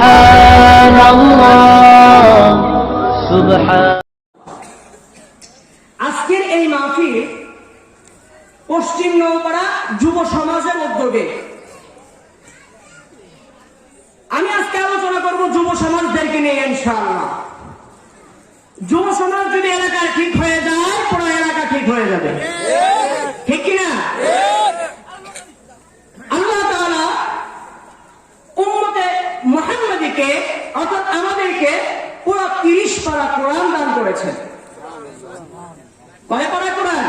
সুবহানাল্লাহ সুবহান। আজকের এই মাহফিল পশ্চিম নওপাড়া যুব সমাজের উদ্যোগে। আমি আজকে আলোচনা করব যুব সমাজদেরকে নিয়ে ইনশাআল্লাহ। যুব সমাজ যদি এলাকা ঠিক হয়ে যায়, পুরো এলাকা ঠিক হয়ে যাবে, ঠিক কিনা? আল্লাহ তাআলা উম্মতে মুহাম্মাদীকে অর্থাৎ আমাদেরকে পুরো 30 পারা কোরআন দান করেছেন। কয় পারা কোরআন?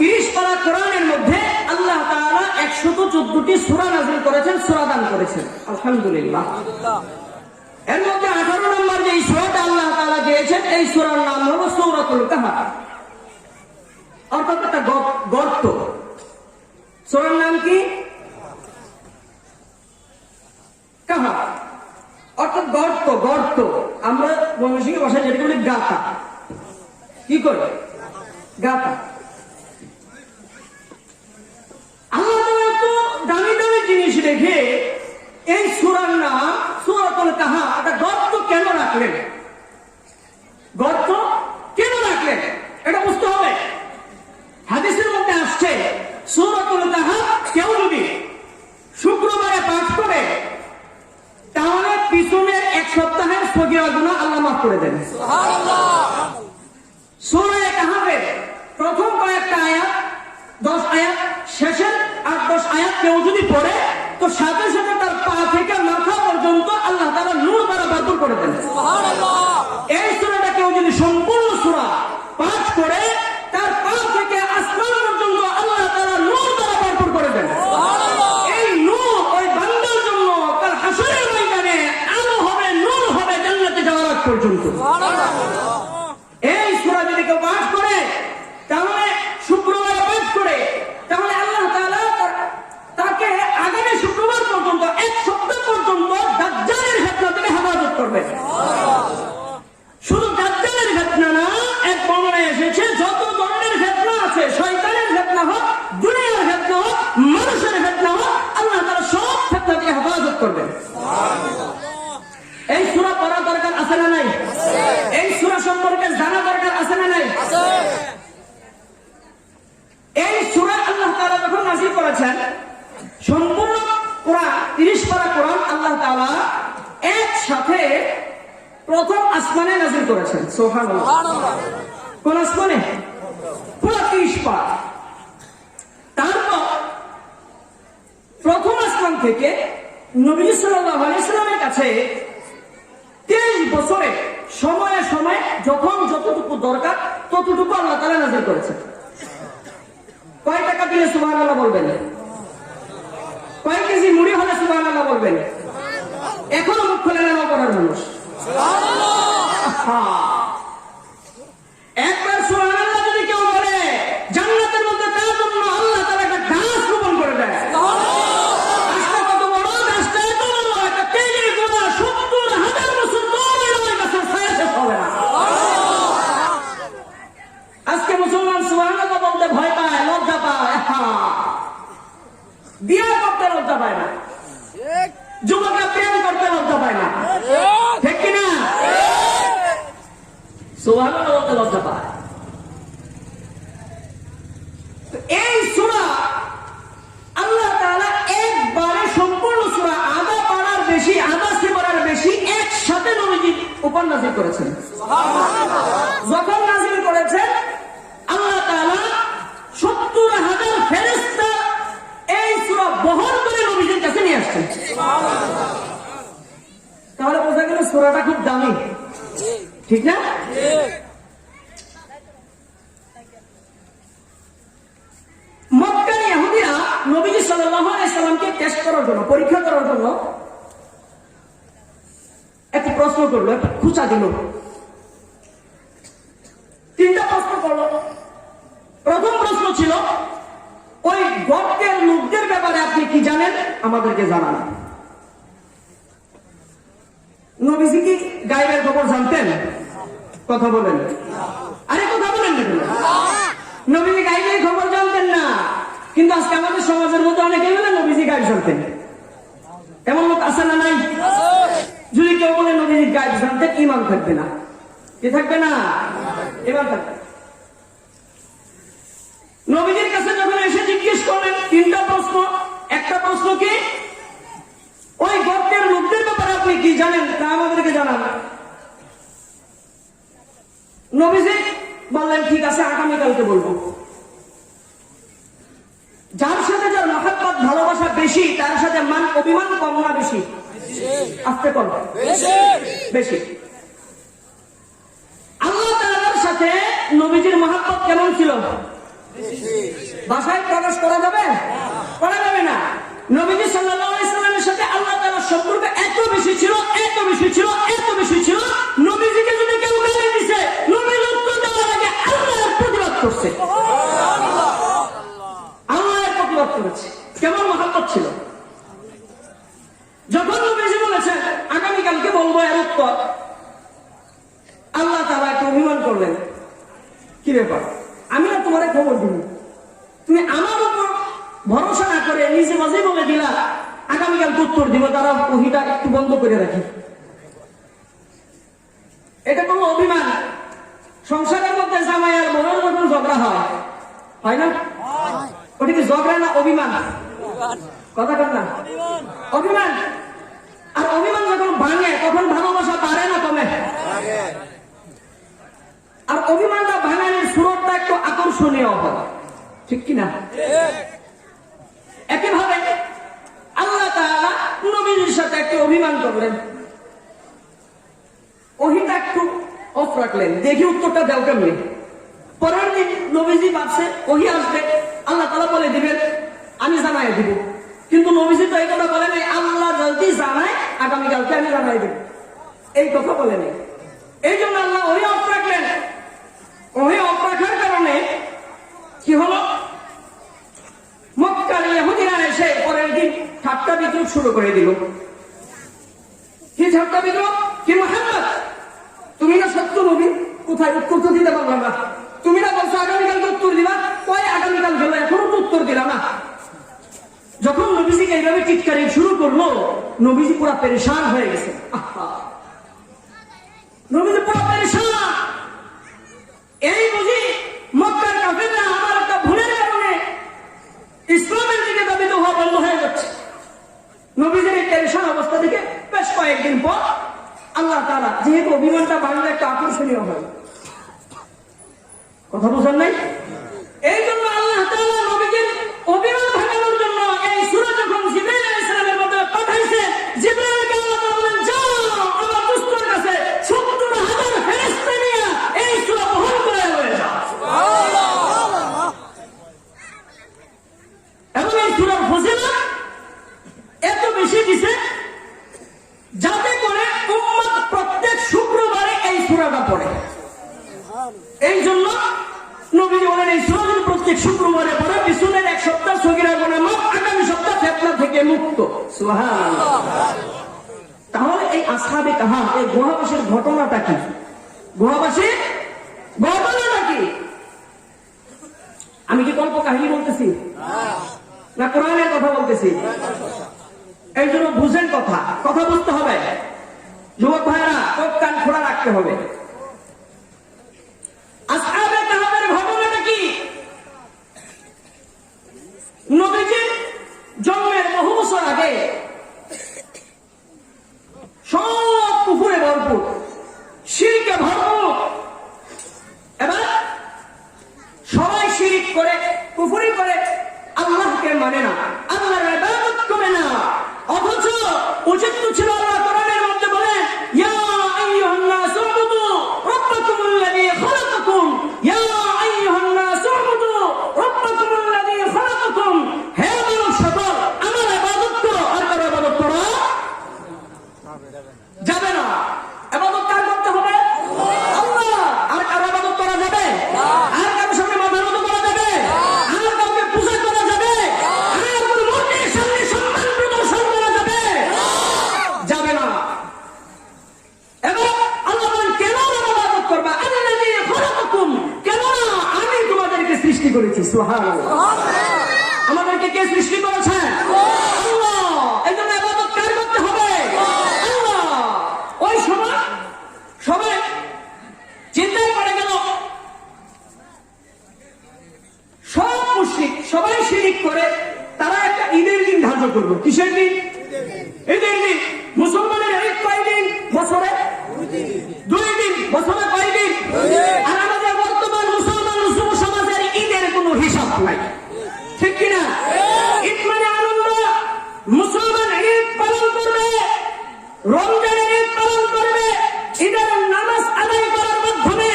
30 পারা কোরআনের মধ্যে আল্লাহ তাআলা 114টি সূরা নাযিল করেছেন, সূরা দান করেছেন। আলহামদুলিল্লাহ। এর মধ্যে 18 নম্বর যে সূরাটা আল্লাহ তাআলা দিয়েছেন, এই সূরার নাম হলো সূরাতুল কাহফ, অর্থাৎ একটা গর্ত। সূরার নাম কি? কাহফ, অর্থাৎ গর্ত। গর্ত আমরা ময়মনসিংহ ভাষায় যেটা বলি গাতা। কি করে? গাতা। আল্লাহ তাআলা তো দামি দামি জিনিস রেখে এই সূরার নাম সূরাতুল কাহফ, এটা গর্ত কেন রাখলেন? গর্ত কেন রাখলেন এটা বুঝতে হবে। হাদিসের মধ্যে আসছে সূরাতুল কাহফ কেউ যদি শুক্রবারে পাঠ করে তাহলে পিছনের 1 সপ্তাহের সগীরা গুনাহ আল্লাহ মাফ করে দেন। সুবহানাল্লাহ। সূরা কাহফের প্রথম কয়েকটা আয়াত, 10 আয়াত, শেষের 8-10 আয়াত কেউ যদি পড়ে তো সাথে সাথে তার পা থেকে মাথা পর্যন্ত আল্লাহ তাআলা নূর দ্বারা ভরপুর করে দেন। সুবহানাল্লাহ। এই সূরাটা কেউ যদি সম্পূর্ণ সূরা পাঠ করে তার পা থেকে আসমান পর্যন্ত আল্লাহ তাআলা নূর দ্বারা ভরপুর করে দেন। সুবহানাল্লাহ। এই নূর ওই বান্দার জন্য কাল হাসরের ময়দানে আলো হবে, নূর হবে জান্নাতে যাওয়ার আগ পর্যন্ত। সুবহানাল্লাহ। এই সূরা যদি কেউ পাঠ করে তাহলে শুক্রবারে পাঠ করে তাহলে আল্লাহ তাআলা তাকে আগামী শুক্রবার পর্যন্ত 1 সপ্তাহ পর্যন্ত দাজ্জালের ফিতনা থেকে হেফাজত করবে। শুধু দাজ্জালের ফিতনা না, এক বর্ণনায় এসেছে যত ধরনের ফিতনা আছে, শয়তানের ফিতনা হোক, দুনিয়ার ফিতনা হোক, মানুষের ফিতনা হোক, আল্লাহ তাআলা সব ফিতনা থেকে হেফাজত করবেন। এই সূরা পড়া দরকার আছে না নাই? এই সূরা সম্পর্কে জানা দরকার আছে না নাই? এই সূরা আল্লাহ তাআলা যখন নাযিল করেছেন, সম্পূর্ণ কোরআন 30 পারা কোরআন আল্লাহ তাআলা একসাথে প্রথম আসমানে নাযিল করেছেন। সুবহানাল্লাহ। কোন আসমানে? পুরো 30 পারা। তারপর প্রথম আসমান থেকে নবী সাল্লাল্লাহু আলাইহি ওয়াসাল্লামের কাছে 23 বছরে সময়ে সময়ে যখন যতটুকু দরকার ততটুকু আল্লাহ তাআলা নাযিল করেছেন। কয় টাকা দিলে সুবহানাল্লাহ বলবেন? কয় কেজি মুড়ি হলে সুবহানাল্লাহ বলবেন? এখনো মুখ খুলে না করার মানুষ। একবার সুবহানাল্লাহ যদি কেউ বলে জান্নাতের মধ্যে তার জন্য আল্লাহ তাআলা একটা গাছ রোপণ করে দেয়। গাছটা কত বড়? গাছটা এত বড়, একটা তেজের গোড়া 70,000 বছর ধরে ওই গাছের ছায়া শেষ হবে না। আজকে মুসলমান সুবহানাল্লাহ বলতে ভয় পায়, লজ্জা পায়, বিয়ে করতে লজ্জা পায় না, যুবকরা প্রেম করতে লজ্জা পায় না, ঠিক কিনা? সুবহানাল্লাহ বলতে লজ্জা পায়। এই সূরা আল্লাহ তাআলা একবারে সম্পূর্ণ সূরা আধা পারার বেশি, আধা সেবারের বেশি একসাথে নবীজির উপর নাযিল করেছেন। সুবহানাল্লাহ। যখন নাযিল করেছেন আল্লাহ তাআলা 70,000 ফেরেশতা এই সূরা বহন করে নবীজির কাছে নিয়ে আসছেন। সুবহানাল্লাহ। তাহলে বোঝা গেল সূরাটা খুব দামি, ঠিক না? মক্কার ইহুদিরা নবীজি সাল্লাল্লাহু আলাইহি সাল্লামকে টেস্ট করার জন্য, পরীক্ষা করার জন্য একটা প্রশ্ন করলো, একটা খুঁচা দিল। 3টা প্রশ্ন করলো। প্রথম প্রশ্ন ছিল ওই গর্তের লোকদের ব্যাপারে আপনি কি জানেন? আমাদেরকে জানান। নবীজি কি গায়েবের খবর জানতেন? কথা বলেন। আরে কথা বলেন না কেন? নবীজি গায়েবের খবর জানতেন না, কিন্তু আজকে আমাদের সমাজের মধ্যে অনেকে বলে নবীজি গায়েব জানতেন। এমন লোক আছে না নাই? নবীজির গায়েব জানতেন, ঈমান থাকবে না। কি থাকবে না? ঈমান থাকবে। নবীজির কাছে যখন এসে জিজ্ঞেস করলেন তিনটা প্রশ্ন, একটা প্রশ্ন কি, ওই গর্তের লোকদের ব্যাপারে আপনি কি জানেন তা আমাদেরকে জানান। নবীজি বললেন ঠিক আছে, আগামীকালকে বলবো। যার সাথে যার মহাব্বত ভালোবাসা বেশি তার সাথে মান অভিমান কম না বেশি? আস্তে কম, বেশি। আল্লাহ তাআলার সাথে নবীজির মহাব্বত কেমন ছিল? ভাষায় প্রকাশ করা যাবে? করা যাবে না। নবীজি সাল্লাল্লাহু আলাইহি সাল্লামের সাথে আল্লাহ তাআলার সম্পর্ক এত বেশি ছিল, এত বেশি ছিল, এত বেশি ছিল, নবীজিকে যদি কেউ গালি দিছে, নবীর উত্তর দেওয়ার আগে আল্লাহর প্রতিবাদ করছে। আল্লাহর প্রতিবাদ করেছে। কেমন মহাব্বত ছিল! যখন নবীজি বলেছেন আগামীকালকে বলবো এর উত্তর, আল্লাহ তাআলা একটু অভিমান করলেন। কি ব্যাপার, আমি না তোমার খবর দিব, তুমি আমার উপর ভরসা না করে নিজে মাঝে বলে দিলা আগামীকাল উত্তর দিব, তারা ওহিটা একটু বন্ধ করে রাখি। এটা কোনো অভিমান? সংসারের মধ্যে জামাই আর বোনের যখন ঝগড়া হয় না, ওটা কি ঝগড়া না অভিমান? কথা কর না, অভিমান। আর অভিমান যখন ভাঙে তখন ভালোবাসা বাড়ে না কমে? আর অভিমানটা ভাঙানোর সুরটা একটু আকর্ষণীয় হয়, ঠিক কিনা? একইভাবে আল্লাহ তাআলা নবীর সাথে একটু অভিমান করলেন, ওহিটা একটু অফ রাখলেন, দেখি উত্তরটা দেও কেমনি। পরের দিন নবীজি ভাবছে ওহি আসবে, আল্লাহ তাআলা বলে দিবেন আমি জানাই দিব, কিন্তু নবীজি তো এই কথা বলে নাই আল্লাহ জলদি জানায় আগামীকালকে আমি জানাই দেব, এই কথা বলে নাই। এই জন্য আল্লাহ ওহি অফ রাখলেন। ওহি অফ রাখার কারণে কি হলো, মক্কার ইহুদিরা এসে পরের দিন ঠাট্টা বিদ্রুপ শুরু করে দিল। কি ঠাট্টা বিদ্রুপ? কি মুহাম্মদ তুমি না সত্য নবী, কোথায় উত্তর তো দিতে পারলাম না, তুমি না বলছো আগামীকালকে উত্তর দিবা, কয় আগামীকাল গেল এখনো তো উত্তর দিলাম না। যখন নবীজিকে এইভাবে টিটকারি শুরু করলো, নবীজি পুরা পেরেশান হয়ে গেছে। নবীজি পুরা পেরেশান। এই বুঝি মক্কার কাফেররা আমার একটা ভুলের কারণে ইসলামের দিকে দাবিত হওয়া বন্ধ হয়ে যাচ্ছে। নবীজির এই পেরেশান অবস্থা থেকে বেশ কয়েকদিন পর আল্লাহ তাআলা যেহেতু অভিমানটা বাড়লে একটা আকর্ষণীয় হয়, কথা বুঝেন নাই? এই জন্য আল্লাহ তাআলা নবীজির অভিমান ভাঙানোর জন্য এই সূরা যখন জিবরাইল আলাইহিস সালামের মধ্যে পাঠাইছে, জিবরাইলকে আল্লাহ তাআলা বলেন যাও আমার দুষ্টর কাছে ৭০,০০০ ফেরেশতা নিয়ে এই সূরা বহন করে লয়ে যাও। সুবহানাল্লাহ। এবং এই সূরার ফজিলত এত বেশি দিছে যাতে করে উম্মত প্রত্যেক শুক্রবারে এই সূরাটা পড়ে। এই জন্য নবীজি বলেন এই সূরা যদি প্রত্যেক শুক্রবারে পড়ে পিছনের এক সপ্তাহ সগীরা গুনাহ মাফ, আগামী সপ্তাহ ফিতনা থেকে মুক্ত। সুবহানাল্লাহ। তাহলে এই আসহাবে কাহাফ এই গুহাবাসীর ঘটনাটা কি? গুহাবাসীর ঘটনাটা কি? আমি কি গল্প কাহিনী বলতেছি না কোরআনের কথা বলতেছি? এই জন্য বুঝেন, কথা বুঝতে হবে। যুবক ভাইরা চোখ কান খোলা রাখতে হবে। আসহাবে কাহাফের ঘটনাটা কি? নবীজির জন্মের বহু বছর আগে সব কুফরে ভরপুর, শিরকে ভরপুর। এবার সবাই শিরক করে, কুফরি করে, আল্লাহকে মানে না, আল্লাহর ইবাদত করে না। অথচ উচিত ছিল আল্লাহ কোরআনের মধ্যে বলে ইয়া আইয়ুহান নাস উবুদু রাব্বাকুমুল্লাযী খালাকাকুম, ইয়া আইয়ুহান নাস উবুদু রাব্বাকুমুল্লাযী খালাকাকুম। হে মানব সকল আমার ইবাদত করো, আর কারো ইবাদত করা যাবে না। ইবাদত কার করতে হবে? আল্লাহ। আর কারো ইবাদত করা যাবে? আর কারো সামনে মাথা নত করা যাবে? আর কাউকে পূজা করা যাবে? আর কোন মূর্তির সামনে সম্মান প্রদর্শন করা যাবে? যাবে ঈদের দিন। মুসলমানের ঈদ কয়দিন বছরে? 2 দিন। বছরে কয়দিন? আর আমাদের বর্তমান মুসলমান যুব সমাজের ঈদের কোনো হিসাব নাই, ঠিক কিনা? ঈদ মানে আনন্দ। মুসলমান ঈদ পালন করবে, রমজানের ঈদ পালন করবে, ঈদের নামাজ আদায় করার মাধ্যমে,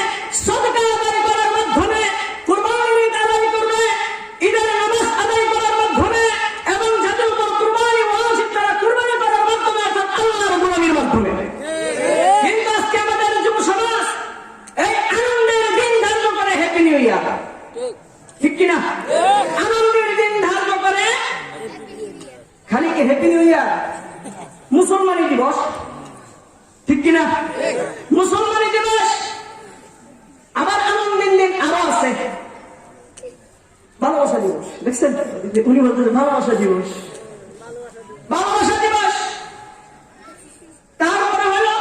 সদকা আদায় করার মাধ্যমে, কুরবানির ঈদ আদায় করবে, ঈদের নামাজ আদায় করার মাধ্যমে, এবং যাদের উপর কুরবানি ওয়াজিব তারা কুরবানি করার মাধ্যমে, অর্থাৎ আল্লাহর গোলামির মাধ্যমে। কিন্তু আজকে আমাদের যুব সমাজ এই আনন্দের দিন ধার্য করে হ্যাপি নিউ ইয়ার, ঠিক কিনা? আনন্দের দিন ধার্য করে খালি কি হ্যাপি নিউ ইয়ার? মুসলমানি দিবস, ঠিক কিনা? মুসলমানি দিবস। আবার আনন্দের দিন আরো আছে ভালোবাসা দিবস। দেখছেন উনি বলতেছে ভালোবাসা দিবস, ভালোবাসা দিবস। তারপরে হলো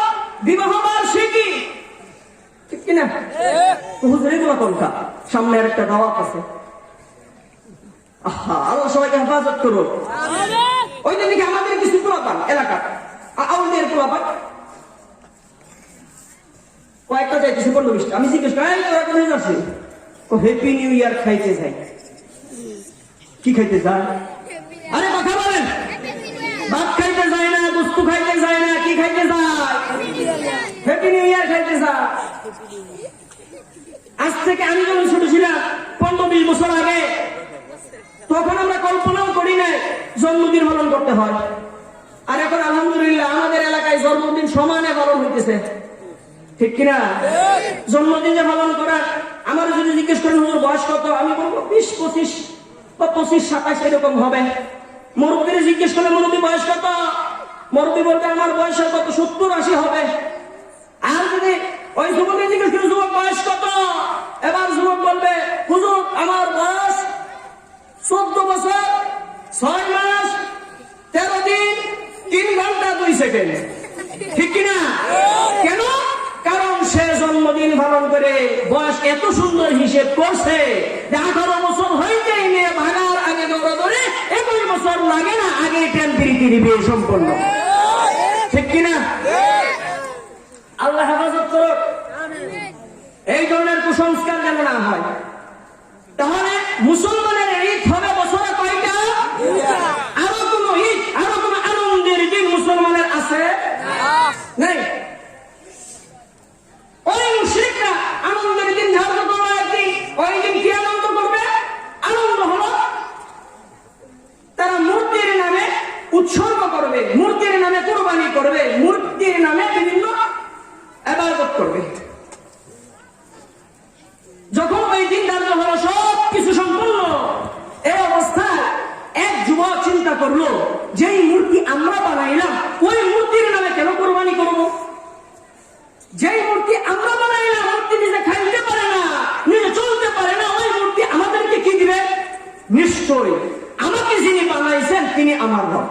বিবাহ বার্ষিকী, ঠিক কিনা? হুজুর এগুলো কোনটা? সামনে আর একটা দাওয়াত আছে। আহা, আল্লাহ সবাইকে হেফাজত করো। ওই দিন দেখি আমাদের কিছু পোলাপান এলাকা আউলদের পোলাপান কয়েকটা যাইতেছে 15-20টা। আমি জিজ্ঞেস করি তোরা কোথায় যাচ্ছি? হ্যাপি নিউ ইয়ার খাইতে যাই। কি খাইতে যায়? আরে কথা বলেন। ভাত খাইতে যায় না, বস্তু খাইতে যায় না, কি খাইতে যায়? হ্যাপি নিউ ইয়ার খাইতে যায়। আজ থেকে আমি যখন ছোট ছিলাম 15-20 বছর আগে, তখন আমরা কল্পনাও করি নাই জন্মদিন পালন করতে হয়। আর এখন আলহামদুলিল্লাহ আমাদের এলাকায় জন্মদিন সমানে পালন হইতেছে, ঠিক কিনা? জন্মদিন যে পালন করা, আমার যদি জিজ্ঞেস করেন হুজুর বয়স কত, আমি বলবো 20-25 বা 25-27 এরকম হবে। মুরব্বীরে জিজ্ঞেস করলে মুরব্বী বয়স কত, মুরব্বী বলবে আমার বয়স কত 70-80 হবে। আর যদি ওই যুবকের জিজ্ঞেস করেন যুবক বয়স কত, এবার যুবক বলবে হুজুর আমার বয়স 14 বছর 6 মাস 13 দিন 3 ঘন্টা 2 সেকেন্ড, ঠিক কিনা? কেন? কারণ সে জন্মদিন পালন করে বয়স এত সুন্দর হিসেব করছে যে 18 বছর হইতে নিয়ে ভাগার আগে দৌড়াদৌড়ে 21 বছর লাগে না, আগে টেম্পিরিটি বিয়ে সম্পন্ন, ঠিক কিনা? আল্লাহ হেফাজত করো এই ধরনের কুসংস্কার যেন না হয়। তাহলে মুসলমানের ঈদ হবে বছরে কয়টা? আরো কোন ঈদ, আরো কোন আনন্দের দিন মুসলমানের আছে? নাই। ওই মুশরিকরা আনন্দের দিন ধার্য করবে একদিন। ওই দিন কি আনন্দ করবে? আনন্দ হলো তারা মূর্তির নামে উৎসর্গ করবে, মূর্তির নামে কুরবানি করবে, মূর্তির নামে বিভিন্ন ইবাদত করবে। যখন ওই দিন ধার্য হলো সব কিছু সম্পূর্ণ, এই অবস্থায় এক যুবক চিন্তা করলো যেই মূর্তি আমরা বানাইলাম ওই মূর্তির নামে কেন কুরবানি করব? যেই মূর্তি আমরা বানাইলাম, মূর্তি নিজে খাইতে পারে না, নিজে চলতে পারে না, ওই মূর্তি আমাদেরকে কি দিবে? নিশ্চয় আমাকে যিনি বানাইছেন তিনি আমার রব,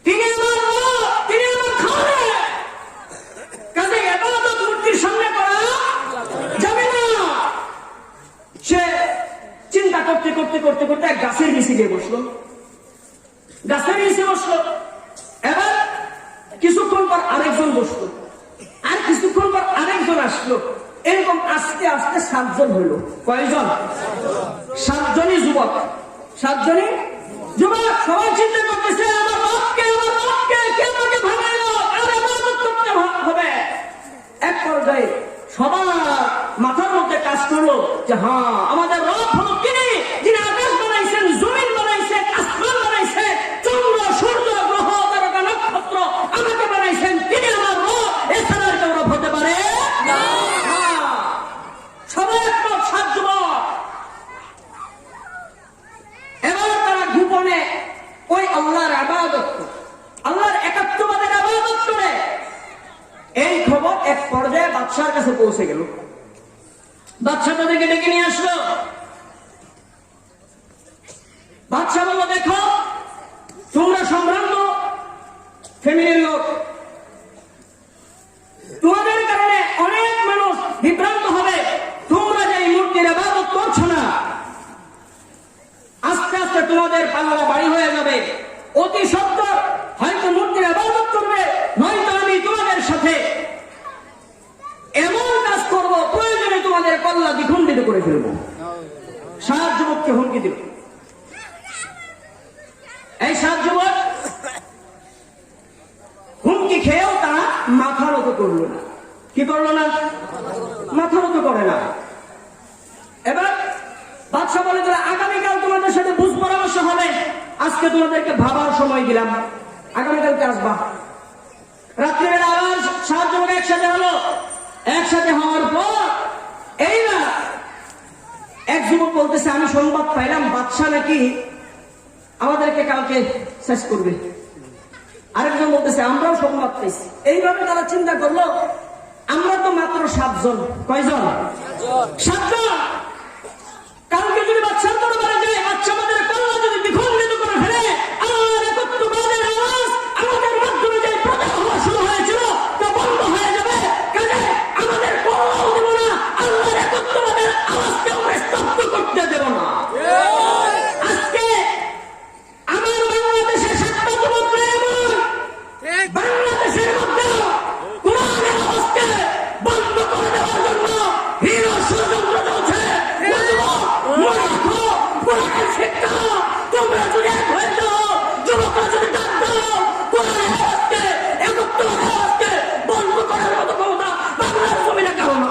তিনি আমার রব, তিনি আমার খালেক। কাজে ইবাদত মূর্তির সামনে করা যাবে না। সে চিন্তা করতে করতে করতে করতে এক গাছের নিচে গিয়ে বসলো, গাছের নিচে বসলো। এবার কিছুক্ষণ পর আরেকজন বসলো, আর কিছুক্ষণ পর আরেকজন আসলো। এরকম আস্তে আস্তে 7 জন হইল। কয়জন? 7 জনই যুবক, 7 জনই যুবক। সবাই চিন্তা করতেছে আমার রবকে, আমার রবকে কে আমাকে ভাঙাইলো, আর ইবাদত করতে হবে। এক পর্যায়ে সবার মাথার মধ্যে কাজ করলো যে হ্যাঁ আমাদের রব হলো তিনি, যিনি আকাশ বানাইছেন, জমিন বানাইছেন, আসমান বানাইছেন, চন্দ্র সূর্য গ্রহ তারকা নক্ষত্র আমাকে বানাইছেন, তিনি আমার রব। এছাড়া আর কেউ রব হতে পারে না। সবাই একমত, 7 যুবক। এবার তারা গোপনে ওই আল্লাহর ইবাদত করে, আল্লাহর একাত্মবাদের ইবাদত করে। এই খবর এক পর্যায়ে বাদশার কাছে পৌঁছে গেল। বাদশা তাদেরকে ডেকে নিয়ে আসলো। বাদশা বলল দেখো তোমরা সম্ভ্রান্ত ফ্যামিলির লোক, তোমাদের কারণে অনেক মানুষ বিভ্রান্ত হবে। তোমরা যে মূর্তির ইবাদত করছো না, আস্তে আস্তে তোমাদের পাল্লা বাড়ি হয়ে যাবে। অতি সত্তর হয়তো মূর্তির ইবাদত করবে, নয়তো আমি তোমাদের সাথে এমন কাজ করব, প্রয়োজনে তোমাদের কল্লা দ্বিখণ্ডিত করে ফেলবো। 7 যুবককে হুমকি দিল। এই 7 যুবক হুমকি খেয়েও তারা মাথা নত করলো না। কি করলো না? মাথা নত করে না। এবার বাদশা বলে দিল, আগামীকাল তোমাদের সাথে বুঝ পরামর্শ হবে, আজকে তোমাদেরকে ভাবার সময় দিলাম, আগামীকালকে আসবা। রাত্রিবেলা আবার 7 যুবক একসাথে হলো। একসাথে হওয়ার পর এইবার এক যুবক বলতেছে, আমি সংবাদ পাইলাম বাদশা নাকি আমাদেরকে কালকে শেষ করবে। আরেকজন বলতেছে, আমরাও সংবাদ পাইছি। এইভাবে তারা চিন্তা করলো, আমরা তো মাত্র 7 জন। কয়জন? 7 জন। কালকে যদি বাদশার দরবারে যায়, বাদশা আমাদের কল্লা যদি দ্বিখণ্ডিত করে ফেলে, আল্লাহর একত্ববাদের আওয়াজ আমাদের মাধ্যমে যে প্রচার হওয়া শুরু হয়েছিল তা বন্ধ হয়ে যাবে। কাজে আমাদের কল্লাও দেব না, আল্লাহর একত্ববাদের আওয়াজকে আমরা স্তব্ধ করতে দেব না। আজকে আমার বাংলাদেশের 7টা যুবক এমন, বাংলাদেশের মধ্যে কোরআনের আওয়াজকে বন্ধ করে দেওয়ার জন্য হিরো ষড়যন্ত্র চলছে। তোমরা যদি এক হয়ে যাও, যুবকরা যদি ডাক দাও, কোরআনের আওয়াজকে, একত্ববাদের আওয়াজকে বন্ধ করার মতো ক্ষমতা বাংলার জমিনে কারো না।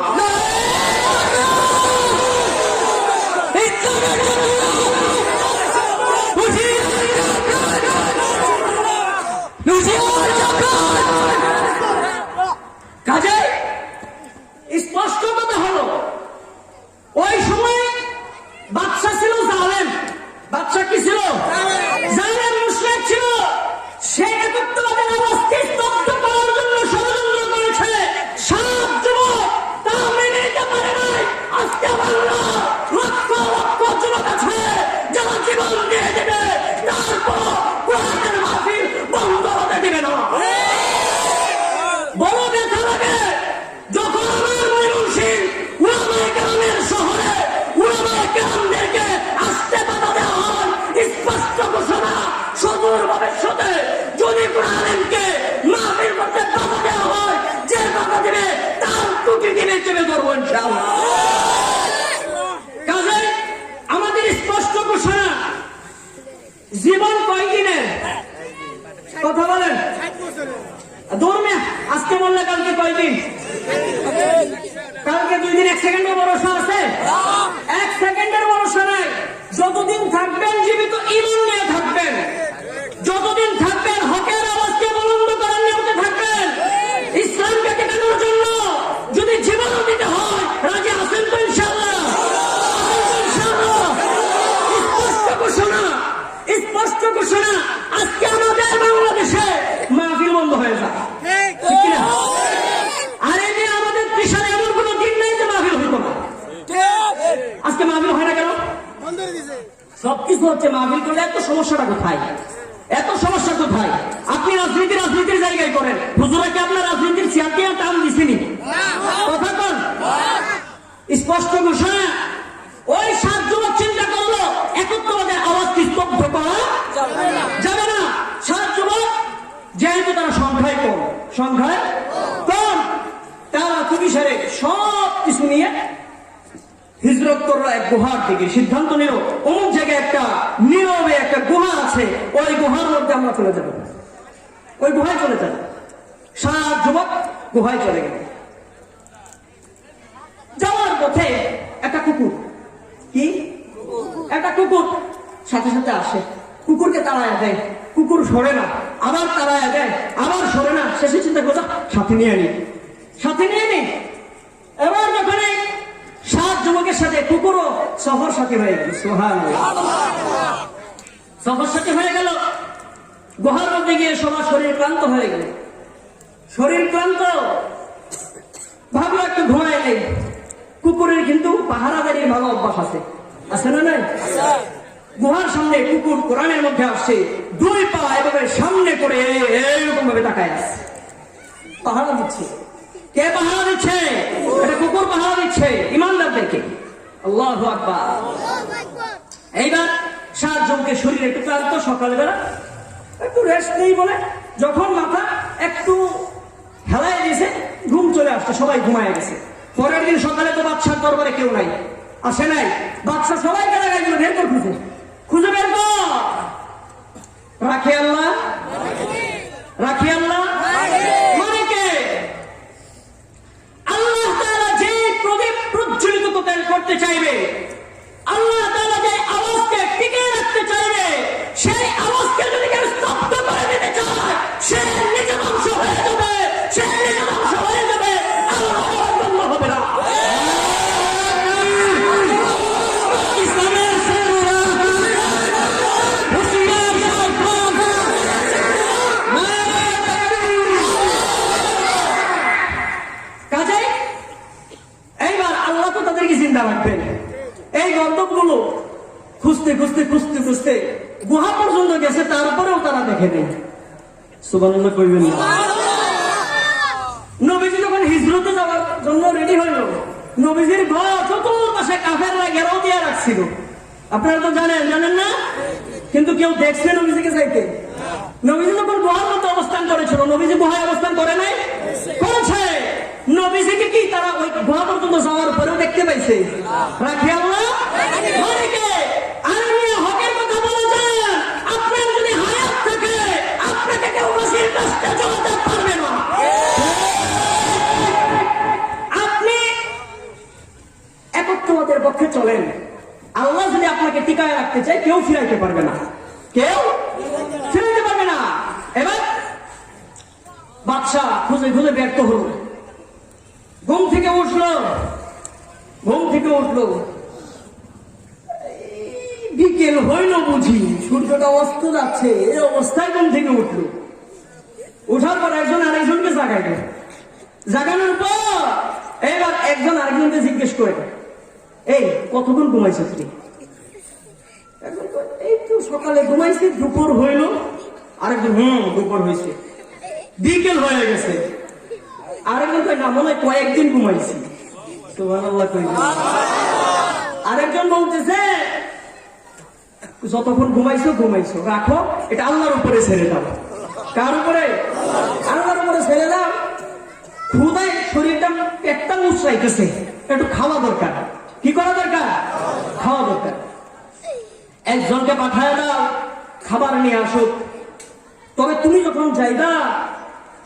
কাজে স্পষ্ট কথা হলো, ওই সময় বাদশা ছিল জালেম। বাদশা কি ছিল? জালেম, মুশরিক ছিল। সে একত্ববাদের আওয়াজকে স্তব্ধ করার জন্য ষড়যন্ত্র করেছে। 7 যুবক তা মেনে নিতে পারে নাই। আজকে বাংলা লক্ষ লক্ষ যুবক আছে যারা জীবন দিয়ে দেবে, তারপর কোরআনের মাহফিল বন্ধ হতে দেবে না। বড় ব্যথা লাগে যখন আমার ময়মনসিংহ উলামায়ে কেরামের শহরে উলামায়ে কেরামদেরকে আসতে বাধা দেওয়া হয়। স্পষ্ট ঘোষণা, সুদূর ভবিষ্যতে যদি কোন আলেমকে মাহফিল করতে বাধা দেওয়া হয়, যে বাধা দিবে তার টুটি দিনে চেপে ধরবো ইনশাআল্লাহ। কাজে আমাদের স্পষ্ট ঘোষণা, জীবন কয়দিনের? কথা বলেন। ধর্মে আজকে বললে কালকে কয়দিন? কালকে 2 দিন। 1 সেকেন্ডের ভরসা আছে? 1 সেকেন্ডের ভরসা নাই। যতদিন থাকবেন জীবিত ঈমান নিয়ে থাকবেন, যতদিন থাকবেন হকের আওয়াজকে বুলন্দ করার নিয়তে থাকবেন। ইসলামকে টেকানোর জন্য যদি জীবনও দিতে হয়, রাজি আছেন তো ইনশাআল্লাহ? স্পষ্ট ঘোষণা, স্পষ্ট ঘোষণা, আজকে আমাদের বাংলাদেশে মাহফিল বন্ধ হয়ে যায়। আর এই যে আমাদের পেশায় এমন কোন দিন নেই যে মাহফিল হইতো না। আজকে মাহফিল হয় না কেন? সবকিছু হচ্ছে। মাহফিল করলে এত সমস্যাটা কোথায়? এত সমস্যা কোথায়? আপনি রাজনীতির জায়গায় করেন, হুজুরা কি আপনার রাজনীতির চেয়ারকে টান দিছেনি? কথা কন। স্পষ্ট ঘোষণা, ওই 7 যুবক চিন্তা করলো একত্ববাদের আওয়াজকে স্তব্ধ করা যাবে না। 7 যুবক যেহেতু তারা সংখ্যায় কম, তারা তুমিসারে সব কিছু নিয়ে হিজরত করলো এক গুহার দিকে। সিদ্ধান্ত নিল অমুক জায়গায় একটা নীরবে একটা গুহা আছে, ওই গুহার মধ্যে আমরা চলে যাব, ওই গুহায় চলে যাব। 7 যুবক গুহায় চলে গেল। যাওয়ার পথে একটা কুকুর, কি একটা কুকুর সাথে সাথে আসে, কুকুরকে তাড়ায় দেয়। কুকুর সরে না, আবার তাড়ায় দেয়, আবার সরে না। শেষে চিন্তা করলো সাথে নিয়ে নি। এবার যখন 7 যুবকের সাথে কুকুরও সফর সাথী হয়ে গেল। সুবহানাল্লাহ, সফর সাথী হয়ে গেল। গুহার মধ্যে গিয়ে সবার শরীর ক্লান্ত হয়ে গেল। শরীর ক্লান্ত, ভাবলো একটু ঘুমায় নেই। কুকুরের কিন্তু পাহারাদারির ভালো অভ্যাস আছে না নাই? গুহার সামনে কুকুর কোরআনের মধ্যে আসছে, 2 পা এভাবে সামনে করে এইরকম ভাবে তাকায় আছে, পাহারা দিচ্ছে। কে পাহারা দিচ্ছে? এটা কুকুর পাহারা দিচ্ছে ইমানদারদেরকে। আল্লাহু আকবার। এইবার 7 জনকে শরীর একটু ক্লান্ত, সকালবেলা রেস্ট নেই বলে যখন মাথা একটু হেলায় দিয়েছে, ঘুম চলে আসছে, সবাই ঘুমায় গেছে। পরের দিন সকালে তো বাদশার দরবারে কেউ নাই, আসে নাই। বাদশা সবাইকে লাগাইছিল, বের কর খুঁজে, খুঁজে বের কর। রাখে আল্লাহ, রাখে আল্লাহ মানে কে? আল্লাহ তাআলা যে প্রদীপ প্রজ্বলিত করতে চাইবে, আল্লাহ তাআলা যে আওয়াজকে টিকে রাখতে চাইবে, সেই আওয়াজকে যদি কেউ স্তব্ধ করে দিতে চায়, সে নিজে ধ্বংস হয়ে যাবে, সে নিজে ধ্বংস হয়ে যাবে, আল্লাহ বন্ধ হবে না। ইসলামের শেররা, হুঁশিয়ার সাবধান, কাজেই এইবার আল্লাহ তো তাদেরকে জিন্দা রাখবেন। এই গন্তব্যগুলো খুঁজতে খুঁজতে খুঁজতে খুঁজতে গুহা পর্যন্ত গেছে, তারপরেও তারা দেখে নেই। সুবহানাল্লাহ কইবেন না? নবীজি যখন হিজরতে যাওয়ার জন্য রেডি হইল, নবীজির ঘর চতুর্পাশে কাফেররা ঘেরাও দিয়ে রাখছিল। আপনারা তো জানেন, জানেন না? কিন্তু কেউ দেখছে নবীজিকে চাইতে? নবীজি যখন গুহার মধ্যে অবস্থান করেছিল, নবীজি গুহায় অবস্থান করে নাই? করেছে। নবীজিকে কি তারা ওই গুহা পর্যন্ত যাওয়ার পরেও দেখতে পাইছে? রাখে আল্লাহ মালিকে। আমি হকের কথা বলে যান, আপনার যদি হায়াত থাকে, আপনাকে কেউ ফাঁসির কাজটা চলাতে পারবে না। আপনি একত্ববাদের পক্ষে চলেন, আল্লাহ যদি আপনাকে টিকায় রাখতে চায়, কেউ ফিরাইতে পারবে না, কেউ ফিরাইতে পারবে না। এবার বাদশা খুঁজে খুঁজে ব্যর্থ হল, ঘুম থেকে উঠলো, ঘুম থেকে উঠলো, বিকেল হইল বুঝি, সূর্যটা অস্ত যাচ্ছে, এই অবস্থায় ঘুম থেকে উঠলো। উঠার পর একজন আরেকজনকে জাগাইল, জাগানোর পর এবার একজন আরেকজনকে জিজ্ঞেস করে, এই কতক্ষণ ঘুমাইছো তুই? এই তো সকালে ঘুমাইছি, দুপুর হইল। আরেকজন দুপুর হয়েছে, বিকেল হয়ে গেছে। আরেকজন কয় না, মনে হয় কয়েকদিন ঘুমাইছি। সুবহানাল্লাহ কইবেন। আরেকজন বলতেছে যতক্ষণ ঘুমাইছো ঘুমাইছো, রাখো, এটা আল্লাহর উপরে ছেড়ে দাও। কার উপরে? আল্লাহর উপরে ছেড়ে দাও। ক্ষুধায় শরীরটা, পেটটা মুচড়াইতেছে, একটু খাওয়া দরকার। কি করা দরকার? খাওয়া দরকার। একজনকে পাঠায় দাও, খাবার নিয়ে আসুক। তবে তুমি যখন যাইবা,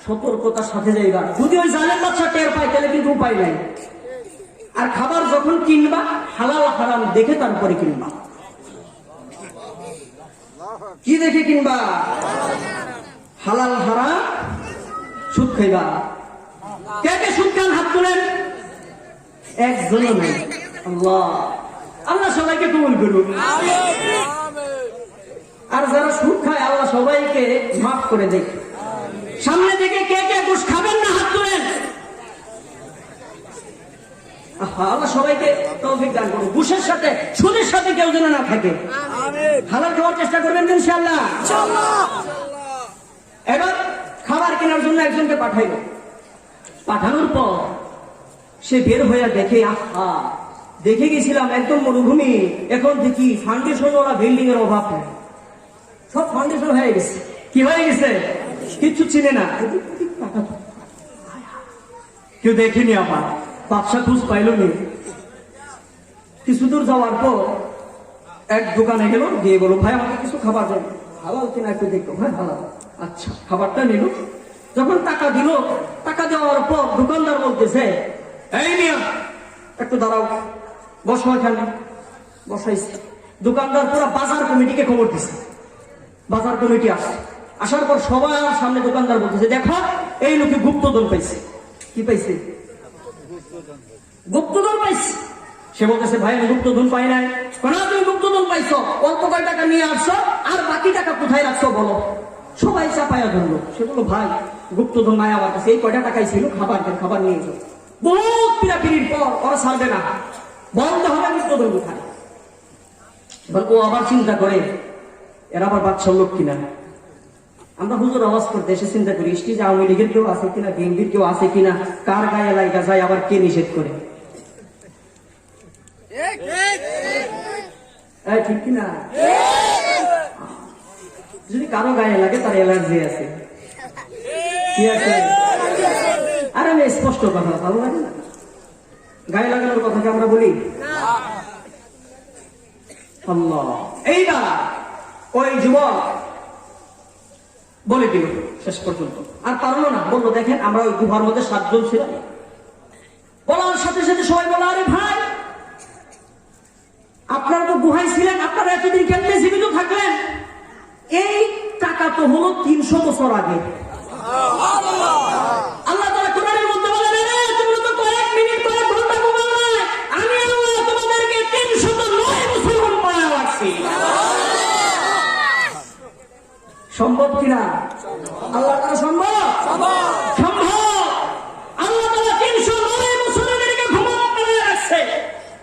সতর্কতার সাথে যাইবা। যদি ওই জালেম বাদশা টের পায়, তাহলে কিন্তু উপায় নাই। আর খাবার যখন কিনবা, হালাল হারাম দেখে তারপরে কিনবা। কি দেখে কিনবা? হালাল হারাম। সুদ খাইবা? কে কে সুদ খান? হাত তোলেন। একজনও নাই। আল্লাহ, আল্লাহ সবাইকে কবুল করুন। আর যারা সুদ খায়, আল্লাহ সবাইকে মাফ করে দেয়। সামনে থেকে কে কে ঘুষ খাবেন না? হাত তোলেন। আল্লাহ সবাইকে তৌফিক দান করুন। ঘুষের সাথে, সুদের সাথে কেউ যেন না থাকে। হালাল খাওয়ার চেষ্টা করবেন ইনশাআল্লাহ। এবার খাবার কেনার জন্য একজনকে পাঠাইল। পাঠানোর পর সে বের হয়ে দেখে, আহা, দেখে গেছিলাম একদম মরুভূমি, এখন দেখি ফাউন্ডেশন ওরা বিল্ডিং এর অভাব নেই, সব ফাউন্ডেশন হয়ে গেছে। কি হয়ে গেছে? কিচ্ছু চিনে না। কেউ দেখেনি। আবার বাদশা খুঁজ পাইল নি। কিছু দূর যাওয়ার পর এক দোকানে গেল, দিয়ে বলো, ভাই আমাকে কিছু খাবার দেন। হালাল কিনা একটু দেখো। হ্যাঁ হালাল। আচ্ছা, খাবারটা নিল। যখন টাকা দিল, টাকা দেওয়ার পর দোকানদার বলতেছে, এই মিয়া একটু দাঁড়াও, বসো এখানে। বসাইছে। দোকানদার পুরো বাজার কমিটিকে খবর দিছে। বাজার কমিটি আসে। আসার পর সবার সামনে দোকানদার বলতেছে, দেখো এই লোকে গুপ্তধন পাইছে। কি পাইছে? গুপ্তধন পাইছে। সে বলতেছে, ভাই আমি গুপ্তধন পাই নাই। কেন? তুমি গুপ্তধন পাইছো, অল্প কয় টাকা নিয়ে আসছো, আর বাকি টাকা কোথায় রাখছো বলো। সবাই চাপায়া ধরলো। সে বললো, ভাই গুপ্তধন নাই আমার কাছে, এই কয়টা টাকাই ছিল, খাবার দেন, খাবার নিয়ে যাও। বহুত পিড়াপিড়ির পর ওরা ছাড়বে না, বলতে হবে গুপ্তধন কোথায়। এবার ও আবার চিন্তা করে, এরা আবার বাদশার লোক কিনা। আমরা হুজুর আওয়াজ করতে এসে চিন্তা করি, স্টেজ আওয়ামী লীগের কেউ আছে কিনা, বিএনপির কেউ আছে কিনা, কার গায়ে লাইগা যায়, আবার কে নিষেধ করে। ঠিক কিনা? যদি কারো গায়ে লাগে তার অ্যালার্জি আছে, কি আছে? আর আমি স্পষ্ট কথা, ভালো লাগে না গায়ে লাগানোর কথাকে আমরা বলি। আল্লাহ, এইবার ওই যুবক বলে দিল শেষ পর্যন্ত, আর পারলো না, বললো দেখেন আমরা ওই গুহার মধ্যে 7 জন ছিলাম। বলার সাথে সাথে সবাই বলো, আরে ভাই আপনারা তো গুহায় ছিলেন, আপনারা এতদিন কেমনে জীবিত থাকলেন? এই টাকা তো হলো 300 বছর আগে। আল্লাহ তাআলা কোরআনের মধ্যে বলেন, তোমরা তো কয়েক মিনিট কয়েক ঘন্টা ঘুমাও না, আমি আল্লাহ তোমাদেরকে 309 বছর ঘুমায় রাখছি। সম্ভব কিনা? আল্লাহ তাআলা সম্ভব? সম্ভব। আল্লাহ তাআলা 309 বছর এদেরকে ঘুমায় রাখছে।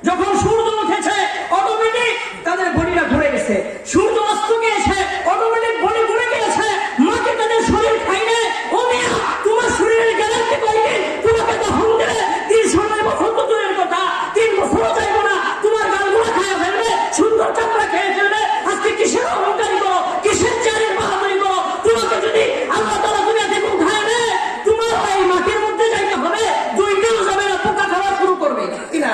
যখন সূর্য উঠেছে অটোমেটিক তাদের বডিটা ঘুরে গেছে, সূর্য অস্ত গিয়েছে অটোমেটিক বডি ঘুরে গিয়েছে, মাটি তাদের শরীর খাইলে ও মিয়া তোমার শরীরের গ্যারান্টি কয়দিন? তোমাকে তখন দিলে 309 বছর তো দূরের কথা, 3 বছরও যাইবো না, তোমার গালগুলো খায় ফেলবে, সুন্দর চামড়া খেয়ে ফেলবে। আজকে কিসের অহংকারী করো, কিসের চারের বাহাদুরি করো? তোমাকে যদি আল্লাহ তাআলা দুনিয়া থেকে উঠায় নেয়, তোমার এই মাটির মধ্যে যাইতে হবে, 2 দিনও যাবে না, পোকা খাওয়া শুরু করবে কিনা?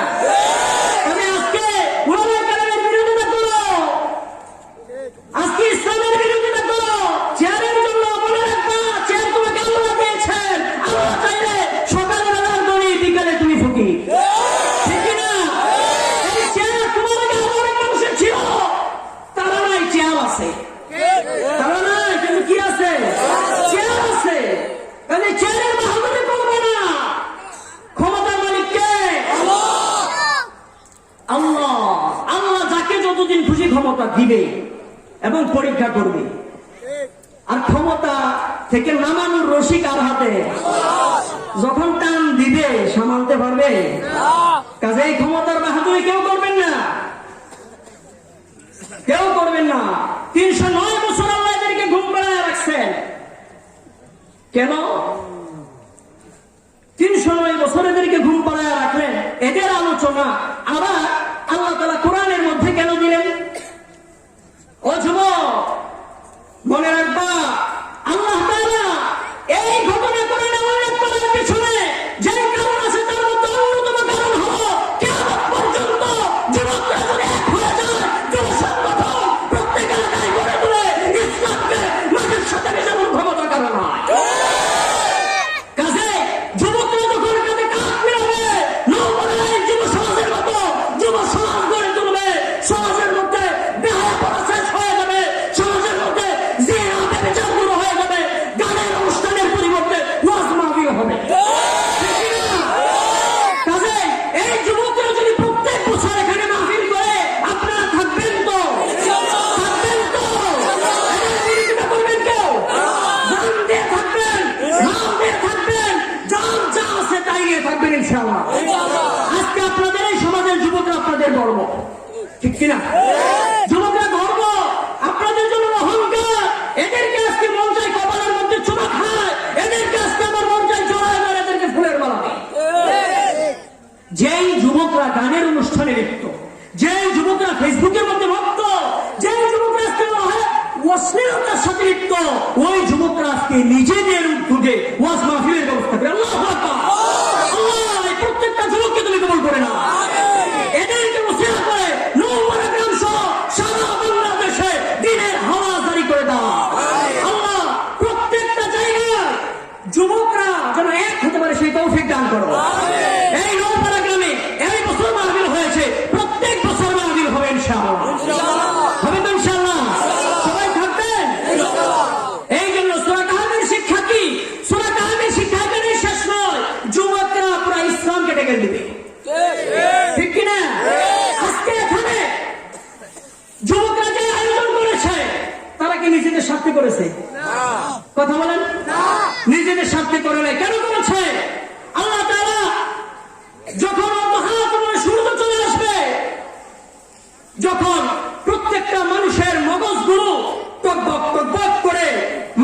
আজকে ইসলামের বিরোধিতা করো, চেয়ারের জন্য মনে রাখবা, চেয়ার তোমাকে আল্লাহ দিয়েছেন। আল্লাহ চাইলে সকালবেলার দড়ি, বিকালে তুমি ফুকি, ঠিক না? এই চেয়ার তোমার আগে অনেক মানুষের ছিল, তারা নাই, চেয়ার আছে। তারা নাই, কিন্তু কি আছে? চেয়ার আছে। কাজে চেয়ারের বাহাদুরি করবে না। ক্ষমতার মালিক কে? আল্লাহ। আল্লাহ যাকে যতদিন খুশি ক্ষমতা দিবে এবং পরীক্ষা করবে। আর ক্ষমতা থেকে নামানোর রশি কার হাতে? যখন টান দিবে সামালতে পারবে? কাজে এই ক্ষমতার বাহাদুরি কেউ করবেন না, কেউ করবেন না। 309 বছর আল্লাহ এদেরকে ঘুম পাড়ায় রাখছেন। কেন 309 বছর এদেরকে ঘুম পাড়ায় রাখলেন? এদের আলোচনা আবার আল্লাহ তাআলা কোরআনের মধ্যে কেন দিলেন? ও যুবক, মনে রাখবা, আল্লাহ তাআলা এই ঘটনা কোরআনে উল্লেখ করার পেছনে যে কারণ আছে তার মধ্যে অন্যতম কারণ হলো কিয়ামত পর্যন্ত যুবকরা যদি এক হয়ে যায়, যুব সংগঠন প্রত্যেক এলাকায় গড়ে তুলে ইসলামকে মাটির সাথে মেশানোর ক্ষমতা কারণ হয়। কাজে যুবকরা যখন কাঁধে কাঁধ মিলাবে, নববর্ষের যুব সমাজের মতো যুব সমাজ গড়ে তুলবে, সমাজের মধ্যে বেহায়া পড়া শেষ হয়ে যাবে, সমাজের মধ্যে জিনা ব্যভিচার দূর হয়ে যাবে, গানের অনুষ্ঠানের পরিবর্তে ওয়াজ মাহফিল হবে। কাজে এই যুবকরা যদি প্রত্যেক বছর এখানে মাহফিল করে, আপনারা থাকবেন তো? থাকবেন তো? এদের বিরোধিতা করবেন কেউ? জান দিয়ে থাকবেন, মাল দিয়ে থাকবেন, জান যা আছে তাই নিয়ে থাকবেন ইনশাআল্লাহ। আজকে আপনাদের এই সমাজের যুবকরা আপনাদের গর্ব, ঠিক কিনা? যুবকরা গর্ব, আপনাদের জন্য অহংকার। এদেরকে আজকে মন চাই কপালের মধ্যে চুমা খায়, এদেরকে আজকে আমার মন চাই জড়ায় ধরে এদেরকে ফুলের মালা দেয়। যেই যুবকরা গানের অনুষ্ঠানে লিপ্ত, যেই যুবকরা ফেসবুকের মধ্যে ভক্ত, যেই যুবকরা আজকে অশ্লীলতার সাথে লিপ্ত, ওই যুবকরা আজকে নিজেদের উদ্যোগে ওয়াজ মাহফিলের ব্যবস্থা করে। আল্লাহু আকবার। আল্লাহ এই প্রত্যেকটা যুবককে তুমি কবুল করে নাও। এদেরকে ওসিলা করে নওয়ারা গ্রাম সহ সারা বাংলাদেশে দ্বীনের হাওয়া জারি করে দাও। আল্লাহ প্রত্যেকটা জায়গায় যুবকরা যেন এক হতে পারে সেই তৌফিক দান করো। এই নওয়ারা গ্রামে এই বছর মাহফিল হয়েছে, প্রত্যেক বছর মাহফিল হবে ইনশাআল্লাহ। হবে তো ইনশাআল্লাহ? সবাই থাকবেন? এই জন্য সূরা কাহফের শিক্ষা কি? সূরা কাহফের শিক্ষা এখানেই শেষ নয়, যুবকরা পুরো ইসলামকে ডেকে দিবে, ঠিক কিনা? আজকে এখানে যুবকরা যে আয়োজন করেছে, তারা কি নিজেদের স্বার্থে করেছে? কথা বলেন। নিজেদের স্বার্থে করে নাই। কেন করেছে? আল্লাহ তাআলা যখন মহাসময় সূর্য চলে আসবে, যখন প্রত্যেকটা মানুষের মগজগুলো টকবক টকবক করে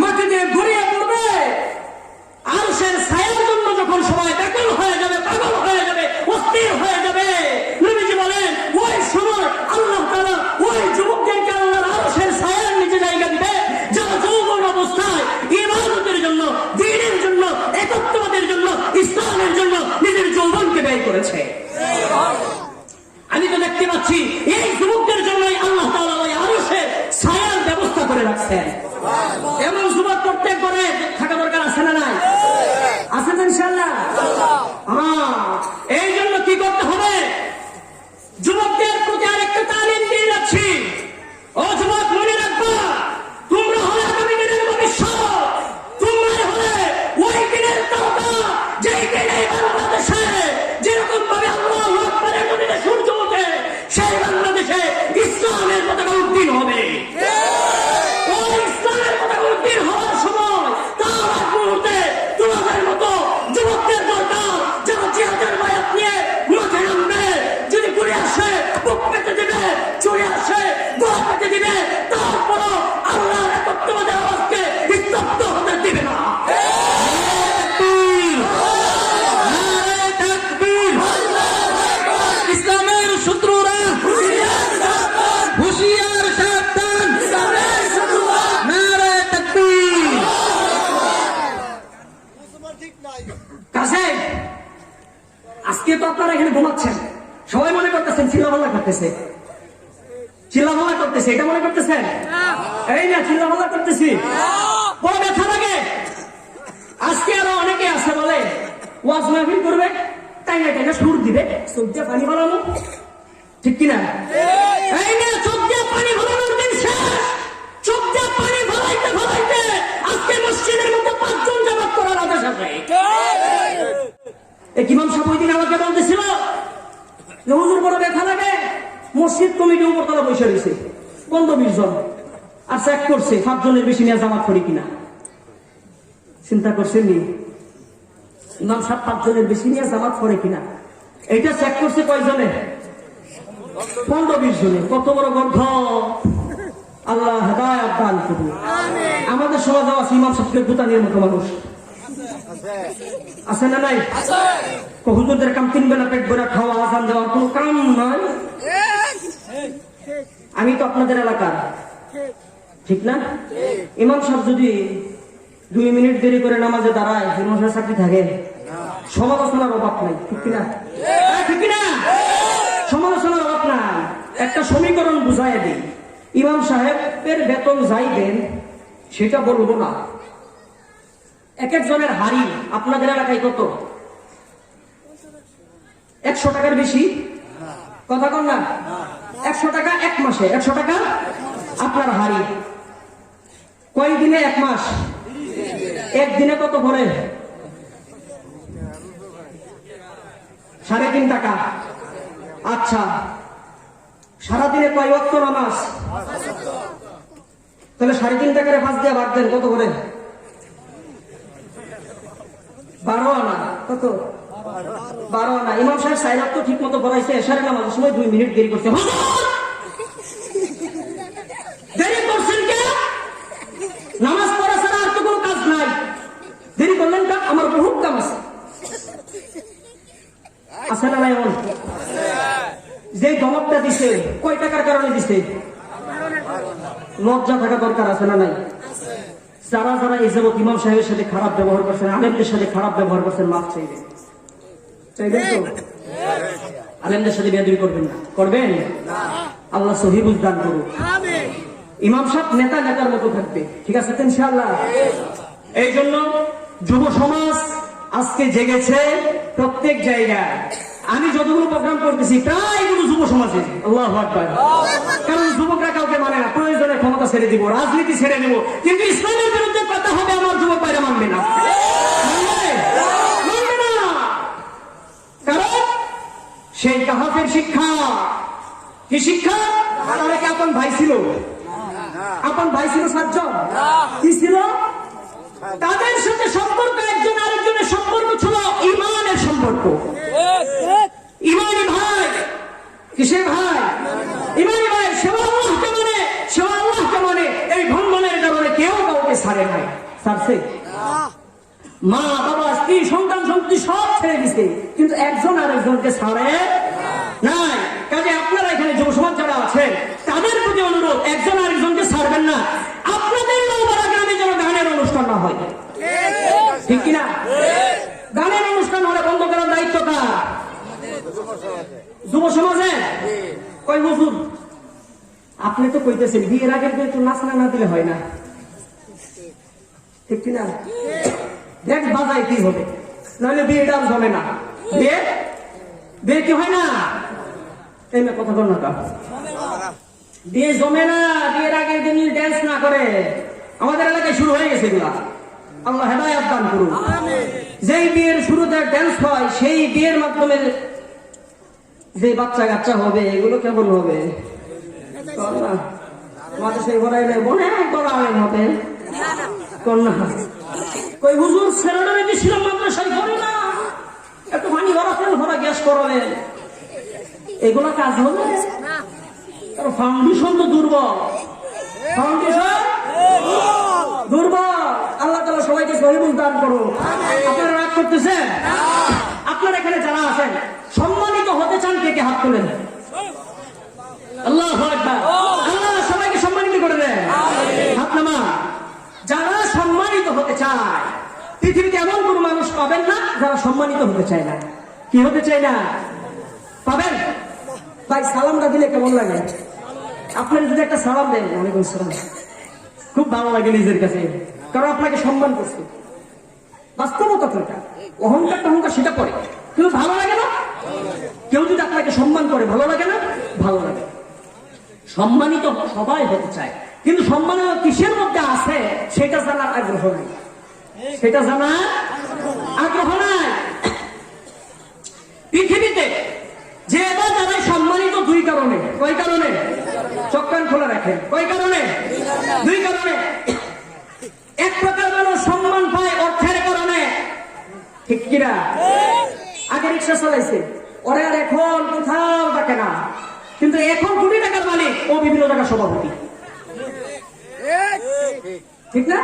মাটিতে গড়িয়ে পড়বে, আরশের ছায়ার জন্য যখন সবাই ব্যাকুল হয়ে যাবে, পাগল হয়ে যাবে, অস্থির হয়ে যাবে, নবীজি বলেন ওই সময় আল্লাহ তাআলা ওই যুবকদেরকে আল্লাহর আরশের ছায়ার নিচে জায়গা দিবে, করেছে। আমি তো দেখতে পাচ্ছি এই যুবকদের জন্যই আল্লাহ তাআলা ওই আরশের ছায়ার ব্যবস্থা করে রাখছেন। এমন যুবক প্রত্যেক ঘরে থাকা দরকার আছে না নাই? আছে তো ইনশাআল্লাহ। এই জন্য কি করতে হবে? যুবকদের প্রতি আরেকটা তালিম দিয়ে যাচ্ছি। ও যুবক, মনে রাখবা, তোমরা হলে আগামী দিনের ভবিষ্যৎ। তোমরা হলে ওই দিনের তারকা, যেই দিনে বাংলাদেশে যেরকম ভাবে আল্লাহু আকবারের মধ্যে সূর্য ওঠে, সেই বাংলাদেশে ইসলামের পতাকা উত্তীর্ণ হবে। ওই ইসলামের পতাকা উত্তীর্ণ হওয়ার সময় তার আগ মুহূর্তে তোমাদের মতো যুবকদের দরকার, যারা জিহাদের বায়াত নিয়ে মাঠে নামবে। যদি ঘুরে আসে বুক পেতে দিবে, চুরে আসে গলা পেতে দিবে, তারপরও আল্লাহর একত্ববাদের আওয়াজকে স্তব্ধ হতে দিবে না। ইসলামের শত্রুরা হুঁশিয়ার, সাবধান। নারে তাকবীর। কাসেম, আজকে তো আপনারা এখানে ঘুমাচ্ছেন, সবাই মনে করতেছেন চিল্লাপাল্লা করতেছে, চিল্লাপাল্লা করতেছে, এটা মনে করতেছেন? এই না, চিল্লাপাল্লা করতেছি, বড় ব্যথা লাগে। আজকে আরো অনেকে আছে বলে ওয়াজ মাহফিল করবে, তাই না তাই না সুর দিবে, চোখ দিয়ে পানি ফলানো, ঠিক কিনা? এই না, চোখ দিয়ে পানি ফলানোর দিন শেষ। চোখ দিয়ে পানি ফলাইতে ফলাইতে আজকে মসজিদের মধ্যে 5 জন জামাত করার আদেশ আছে। এই ইমাম সাহেব ওই দিন আমাকে বলতেছিল যে হুজুর বড় ব্যথা লাগে, মসজিদ কমিটি উপরতলা বসে রয়েছে 15-20 জন, আর চেক করছে 7 জনের বেশি নিয়ে জামাত করি কিনা। চিন্তা করছেন নি? ইমাম সাহেব 5 জনের বেশি নিয়ে জামাত করে কিনা, এইটা চেক করছে কয়জনে? 15-20 জনে। কত বড় গর্ধ! আল্লাহ হেদায়েত দান করুন। আমাদের সমাজে আছে ইমাম সাহেবকে দুতানির মতো মানুষ, আছে না নাই? হুজুরদের কাম 3 বেলা পেট ভরে খাওয়া, আজান দেওয়ার কোন কাম নাই। আমি তো আপনাদের এলাকার, ঠিক না? ইমাম সাহেব যদি 2 মিনিট দেরি করে নামাজে দাঁড়ায়, ইমাম সাহেব চাকরি থাকে? সমালোচনার অভাব নাই, ঠিক কিনা? ঠিক কিনা? সমালোচনার অভাব নাই। একটা সমীকরণ বুঝাই দিই, ইমাম সাহেবের বেতন যাই দেন সেটা বলবো না। এক একজনের হাড়ি আপনাদের এলাকায় কত? 100 টাকার বেশি? কথা কন না? 100 টাকা এক মাসে, 100 টাকা আপনার হাড়ি। কয় দিনে? 1 মাস। একদিনে কত পড়ে? 3.5 টাকা। আচ্ছা, সারাদিনে কয় ওয়াক্ত নামাজ? তাহলে 3.5 টাকার 5 দিয়ে ভাগ দেন, কত করে? 12 আনা। কত? 12 আনা। ইমাম সাহেব 4 ওয়াক্ত ঠিক মতো পড়াইছে, এশারের নামাজের সময় 2 মিনিট দেরি করছে। দেরি করছেন কে? নামাজ পড়া ছাড়া আর তো কোনো কাজ নাই, দেরি করলেন কা? আমার বহুত কাম আছে। আছে না নাই? যে ধমকটা দিছে কয় টাকার কারণে দিছে? লজ্জা থাকা দরকার, আছে না নাই? যারা যারা এই যাবত ইমাম সাহেবের সাথে খারাপ ব্যবহার করছেন, আলেমদের সাথে খারাপ ব্যবহার করছেন, মাফ চাইবেন। চাইবেন তো? আলেমদের সাথে বেয়াদবি করবেন না, করবেন? আল্লাহ সহি বুঝ দান করুন। ইমাম সাহেব নেতা নেতার মতো থাকবে, ঠিক আছে তো ইনশাআল্লাহ? এই জন্য যুব সমাজ আজকে জেগেছে প্রত্যেক জায়গায়। আমি যতগুলো প্রোগ্রাম করতেছি প্রায় গুলো যুব সমাজের। আল্লাহু আকবার। কারণ যুবকরা কাউকে মানে না, প্রয়োজনে ক্ষমতা ছেড়ে দিব, রাজনীতি ছেড়ে দিব, কিন্তু ইসলামের বিরুদ্ধে কথা হবে আমার যুবক ভাইরা মানবে না, মানবে না। কারণ সেই কাহাফের শিক্ষা কি শিক্ষা? তারা কি আপন ভাই ছিল? আপন ভাই ছিল 7 জন? কি ছিল? তাদের সাথে সম্পর্ক একজন আরেকজনের সম্পর্ক ছিল ইমানের সম্পর্ক। ইমানি ভাই। কিসের ভাই? ইমানি ভাই। সেবা আল্লাহকে মানে, সেবা আল্লাহকে মানে। এই বন্ধনের কারণে কেউ কাউকে ছাড়ে নাই। ছাড়ছে? মা বাবা স্ত্রী সন্তান সন্ততি সব ছেড়ে দিছে, কিন্তু একজন আরেকজনকে ছাড়ে নাই। কাজে আপনারা এখানে যুব সমাজ যারা আছেন তাদের প্রতি অনুরোধ, একজন আরেকজনকে ছাড়বেন না। আপনাদের নওপাড়া গ্রামে যেন গানের অনুষ্ঠান না হয়, ঠিক কিনা? গানের অনুষ্ঠান হলে বন্ধ করার দায়িত্ব কার? যুব সমাজে কই হুজুর আপনি তো কইতেছেন বিয়ের আগে তো একটু নাচনা না দিলে হয় না, ঠিক কিনা? দেখ বাজাই কি হবে, নাহলে বিয়েটা আর জমে না। বিয়ে বিয়ে কি হয় না? এই না কথা বল না, বিয়ে জমে না বিয়ের আগের দিন ড্যান্স না করে। আমাদের এলাকায় শুরু হয়ে গেছে এগুলা, আল্লাহ হেদায়েত দান করুন। যেই বিয়ের শুরুতে ড্যান্স হয় সেই বিয়ের মাধ্যমে যে বাচ্চা কাচ্চা হবে এগুলো কেমন হবে? মাদ্রাসায় ঘোরাইলে মনে করাবেন হবে কন্যা কই হুজুর ছেলেটা রেখেছিলাম মাদ্রাসায় ঘরে না, একটু পানি ভরাতেন, ভরা গ্যাস করাবেন, এগুলো কাজ হবে? ফাউন্ডেশন তো দুর্বল, ফাউন্ডেশন দুর্বল। আল্লাহ তাআলা সবাইকে সহিবুল দান করুন। আপনারা রাগ করতেছেন? আপনারা এখানে যারা আছেন সম্মানিত হতে চান, কে কে হাত তোলেন? আল্লাহু আকবার। আল্লাহ সবাইকে সম্মানিত করে দেন, হাত নামা। যারা সম্মানিত হতে চায়, পৃথিবীতে এমন কোন মানুষ পাবেন না যারা সম্মানিত হতে চায় না। কি হতে চায় না? পাবেন? ভাই সালামটা দিলে কেমন লাগে? আপনার যদি একটা সালাম দেন, ওয়ালাইকুম সালাম, খুব ভালো লাগে নিজের কাছে, কারণ আপনাকে সম্মান করছে। বাস্তবতা কোনটা? অহংকার টহংকার সেটা করে, কিন্তু ভালো লাগে না? কেউ যদি আপনাকে সম্মান করে ভালো লাগে না? ভালো লাগে। সম্মানিত সবাই হতে চায়, কিন্তু সম্মান কিসের মধ্যে আছে সেটা জানার আগ্রহ নাই, সেটা জানার আগ্রহ নাই। পৃথিবীতে যে এবার যারা সম্মানিত দুই কারণে। কয় কারণে? চক্কান খোলা রাখেন। কয় কারণে? দুই কারণে। এক প্রকার মানুষ সম্মান পায় অর্থের কারণে, ঠিক কিনা? আগে রিক্সা চালাইছে, ওরা আর এখন কোথাও থাকে না, কিন্তু এখন কোটি টাকার মালিক, ও বিভিন্ন টাকার সভাপতি, ঠিক না?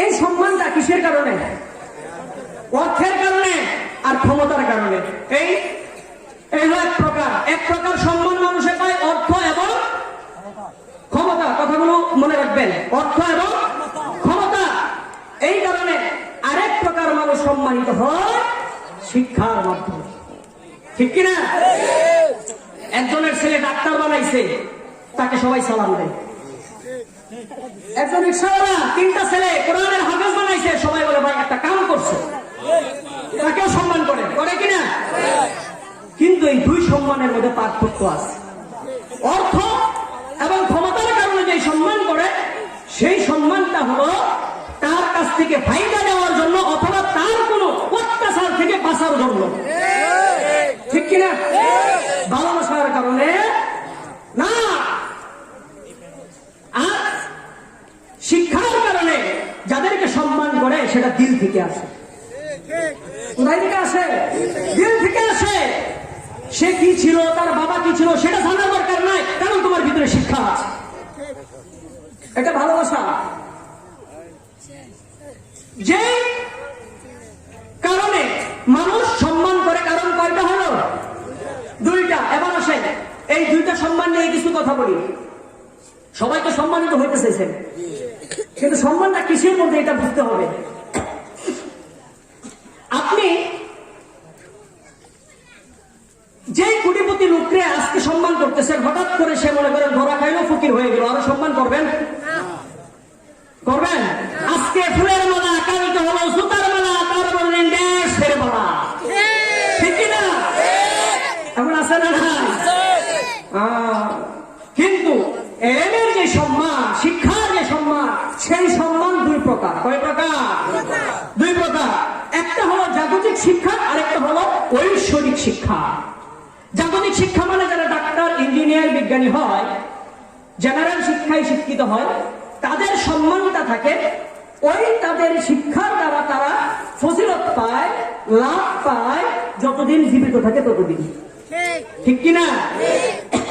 এই সম্মানটা কিসের কারণে? অর্থের কারণে আর ক্ষমতার কারণে। এই হলো এক প্রকার সম্মান মানুষের পায় অর্থ এবং ক্ষমতা। কথাগুলো মনে রাখবেন, অর্থ এবং ক্ষমতা। এই কারণে আরেক প্রকার মানুষ সম্মানিত হয় শিক্ষার মাধ্যমে, ঠিক কিনা? একজনের ছেলে ডাক্তার বানাইছে, তাকে সবাই সালাম দেয়। একজন রিক্সাওয়ালা তিনটা ছেলে কোরআনের হাফেজ বানাইছে, সবাই বলে ভাই একটা কাম করছে, তাকেও সম্মান করে, করে কিনা? কিন্তু এই দুই সম্মানের মধ্যে পার্থক্য আছে। অর্থ এবং ক্ষমতার কারণে যে সম্মান করে, সেই সম্মানটা হলো তার কাছ থেকে ফায়দা নেওয়ার জন্য অথবা তার কোনো অত্যাচার থেকে বাঁচার জন্য, ঠিক কিনা? ভালোবাসার কারণে না। আর শিক্ষার কারণে যাদেরকে সম্মান করে সেটা দিল থেকে আসে। কোথায় থেকে আসে? দিল থেকে আসে। সে কি ছিল, তার বাবা কি ছিল সেটা জানার দরকার নাই, কারণ তোমার ভিতরে শিক্ষা আছে। এটা ভালোবাসা। যে কারণে মানুষ সম্মান করে, কারণ কয়টা হলো? দুইটা। এবার আসেন এই দুইটা সম্মান নিয়ে কিছু কথা বলি। সবাইকে সম্মানিত হইতে চাইছেন, কিন্তু সম্মানটা কিসের মধ্যে এটা বুঝতে হবে। আপনি যে কোটিপতি লোককে আজকে সম্মান করতেছেন, হঠাৎ করে সে মনে করেন ধরা খাইলো, ফকির হয়ে গেল, আরো সম্মান করবেন? করবেন? আজকে ফুলের মালা, কালকে হলো সুতার মালা, তার বললেন দেশের মালা, ঠিক কিনা? এখন আছে না? কিন্তু এলেমের যে সম্মান, শিক্ষার যে সম্মান, সেই সম্মান দুই প্রকার। কয় প্রকার? দুই প্রকার। একটা হলো জাগতিক শিক্ষা, আরেকটা হলো ঐশ্বরিক শিক্ষা। জাগতিক শিক্ষা মানে যারা ডাক্তার, ইঞ্জিনিয়ার, বিজ্ঞানী হয়, জেনারেল শিক্ষায় শিক্ষিত হয়, তাদের সম্মানটা থাকে ওই তাদের শিক্ষার দ্বারা তারা ফজিলত পায়, লাভ পায়, যতদিন জীবিত থাকে ততদিন, ঠিক কিনা?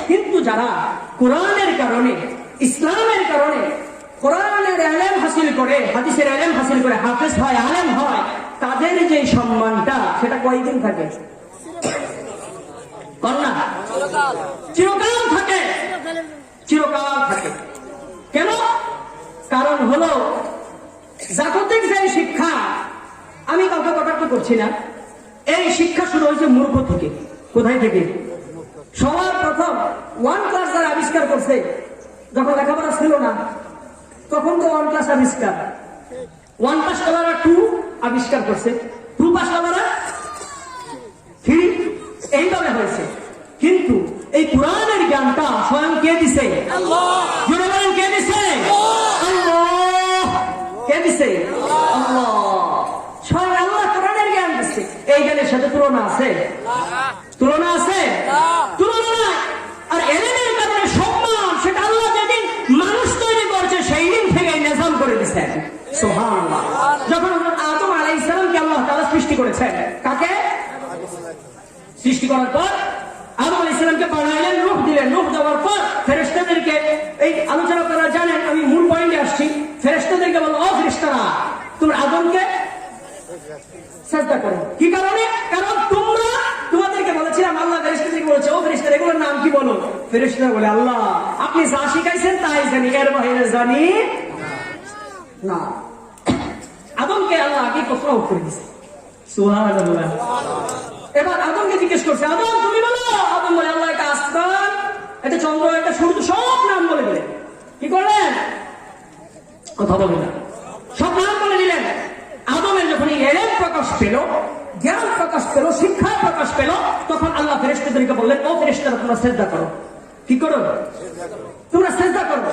কিন্তু যারা কোরআনের কারণে, ইসলামের কারণে কোরআনের ইলম হাসিল করে, হাদিসের ইলম হাসিল করে হাফেজ হয়, আলেম হয়, তাদের যে সম্মানটা সেটা কয়দিন থাকে? চিরকাল থাকে, চিরকাল থাকে। কেন? কারণ হলো জাগতিক যে শিক্ষা, আমি কাউকে কটাক্ষ করছি না, এই শিক্ষা শুরু হয়েছে মূর্খ থেকে। কোথায় থেকে? সবার প্রথম ওয়ান ক্লাস যারা আবিষ্কার করছে, যখন লেখাপড়া ছিল না তখন তো ওয়ান ক্লাস আবিষ্কার, ওয়ান পাস কলারা টু আবিষ্কার করছে, টু পাস কলারা থ্রি, এইভাবে হয়েছে। কিন্তু এই কোরআনের জ্ঞানটা স্বয়ং কে দিছে? জোরে বলেন কে দিছে? আল্লাহ। কে দিছে? আল্লাহ। স্বয়ং আল্লাহ কোরআনের জ্ঞান দিচ্ছে। এই জ্ঞানের সাথে তুলনা আছে? তুলনা আছে? তুলনা নাই। আর এলেমের কারণে সম্মান, সেটা আল্লাহ যেদিন মানুষ তৈরি করছে সেই দিন থেকে নিজাম করে দিচ্ছেন। সুবহানাল্লাহ। যখন আদম আলাইহিস সালামকে আল্লাহ তাআলা সৃষ্টি করেছেন, কাকে সৃষ্টি করার পর আদম আলাইহিস সালামকে বানাইলেন, রূহ দিলেন, রূহ দেওয়ার পর ফেরেশতাদেরকে, এই আলোচনা করা জানেন, আমি মূল পয়েন্টে আসছি। ফেরেশতাদেরকে বলল, ও ফেরেশতারা, তোমরা আদমকে সাজদা করো। কি কারণে? কারণ তোমরা, তোমাদেরকে বলেছিলাম, আল্লাহ ফেরেশতাদেরকে বলেছে, ও ফেরেশতারা এগুলোর নাম কি বলো? ফেরেশতারা বলে, আল্লাহ আপনি যা শিখাইছেন তাই জানি, এর বাইরে জানি না। আদমকে আল্লাহ আগে প্রশ্ন করে দিয়েছে। সুবহানাল্লাহ। এবার আদমকে জিজ্ঞেস করছে, আদম তুমি বলো। আদম বলে, আল্লাহ এটা আসমান, এটা চন্দ্র, এটা সূর্য, সব নাম বলে দিলেন। কি করলেন? কথা বলে না, সব নাম বলে দিলেন। আদমের যখন এলেম প্রকাশ পেল, জ্ঞান প্রকাশ পেল, শিক্ষা প্রকাশ পেল, তখন আল্লাহ ফেরেশতাদেরকে বললেন, ও ফেরেশতারা তোমরা সিজদা করো। কি করো? তোমরা সিজদা করো।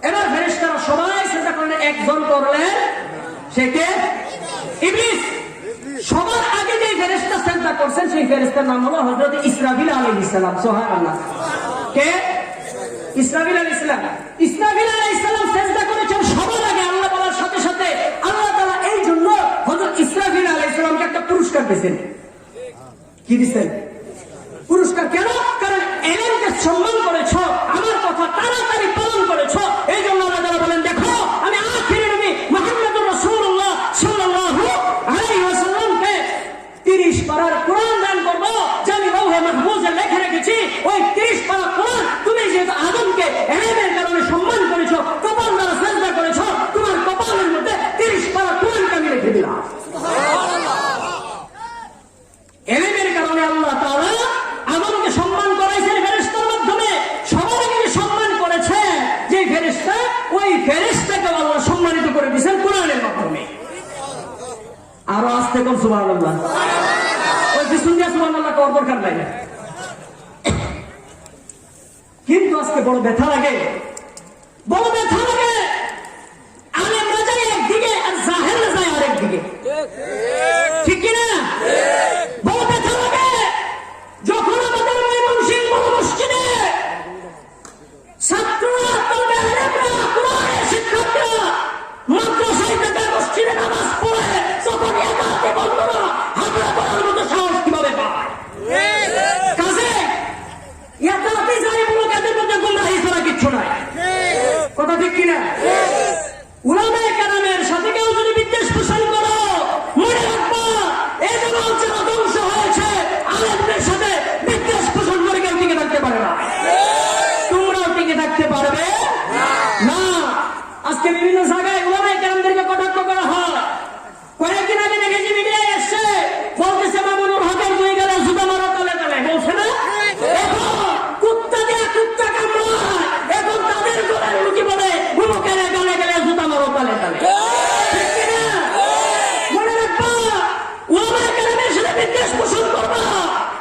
এবার ফেরেশতারা সবাই সিজদা করলেন, একজন করলেন, সে কে? ইবলিস। সবার আগে যে ফেরেশতা সিজদা করছেন সেই ফেরেশতার নাম হলো হযরত ইসরাফিল আলাইহিস সালাম। সুবহানাল্লাহ। কে? ইসরাফিল আলাইহিস সালাম। ইসরাফিল আলাইহিস সালাম সিজদা করেছেন সবার আগে। আল্লাহ বলার সাথে সাথে আল্লাহ তাআলা এই জন্য হযরত ইসরাফিল আলাইহিস সালামকে একটা পুরস্কার দিয়েছেন। কি দিয়েছেন? পুরস্কার। কেন? কারণ এলেমকে সম্মান করেছো, আমার কথা তাড়াতাড়ি পালন করেছো, এই জন্য আল্লাহ তাআলা বলেন, দেখো আমি আখিরি নবী মুহাম্মদুর রাসূলুল্লাহ সাল্লাল্লাহু আলাইহি ওয়াসাল্লামকে 30 পারার কোরআন দান করব, যে আমি লৌহে মাহফুজে লিখে রেখেছি। ওই 30 পারা কোরআন তুমি যেহেতু আদমকে এলেমের কারণে সম্মান করেছো, কপাল দ্বারা সিজদা করেছো, তোমার কপালের মধ্যে 30 পারা কোরআনকে আমি রেখে দিলাম। সুবহানাল্লাহ। এলেমের কারণে আল্লাহ তাআলা আদমকে সম্মান করাইছেন ফেরেশতার মাধ্যমে। সবার আগে সম্মান করেছে যে ফেরেশতা, ওই ফেরেশতাকে আল্লাহ সম্মানিত করে দিয়েছেন কোরআনের মাধ্যমে। আরো আস্তে কোন সুবহানাল্লাহ। ওই বিশুন দিয়া সুবহানাল্লাহ কর দরকার নাই। কিন্তু আজকে বড় ব্যথা লাগে, বড় ব্যথা লাগে। আলেমরা যায় একদিকে আর জাহেলরা যায় আরেক দিকে। ঠিক কিনা? বড় ব্যথা লাগে যখন আমাদের ময়মনসিংহ মসজিদে ছাত্ররা, তবে আলেমরা, কোরআনের শিক্ষকরা মাদ্রাসায় থেকে মসজিদে নামাজ পড়ে যখন একাতে বন্ধুরা হামলা করার মতো সাহস কিভাবে পায়? কাজে একাতে যাই বলো, এদের মধ্যে গুমরাহি ছাড়া কিচ্ছু নাই। কথা ঠিক কিনা? উলামায়ে কেরামের সাথে কেউ যদি বিদ্বেষ পোষণ করো, মনে রাখবা এই জগৎ যারা ধ্বংস হয়েছে আলেমদের সাথে বিদ্বেষ পোষণ করে কেউ টিকে থাকতে পারে না। তোমরাও টিকে থাকতে পারবে না। আজকে বিভিন্ন জায়গায় উলামায়ে কেরামদেরকে কটাক্ষ করা হয়। কয়েকদিন আগে দেখেছি মিডিয়ায় এসছে, বলতেছে মামুনুল হকের দুই গেলে জুতা মারো তলে তলে, বলছে না? এখন কুত্তা দিয়ে কুত্তা কামড়ায়, এখন তাদের গলার লুকি বলে মুখের গালে গেলে জুতা মারো তলে তলে। ঠিক কিনা? মনে রাখবা, উলামায়ে কেরামের সাথে বিদ্বেষ পোষণ করবা,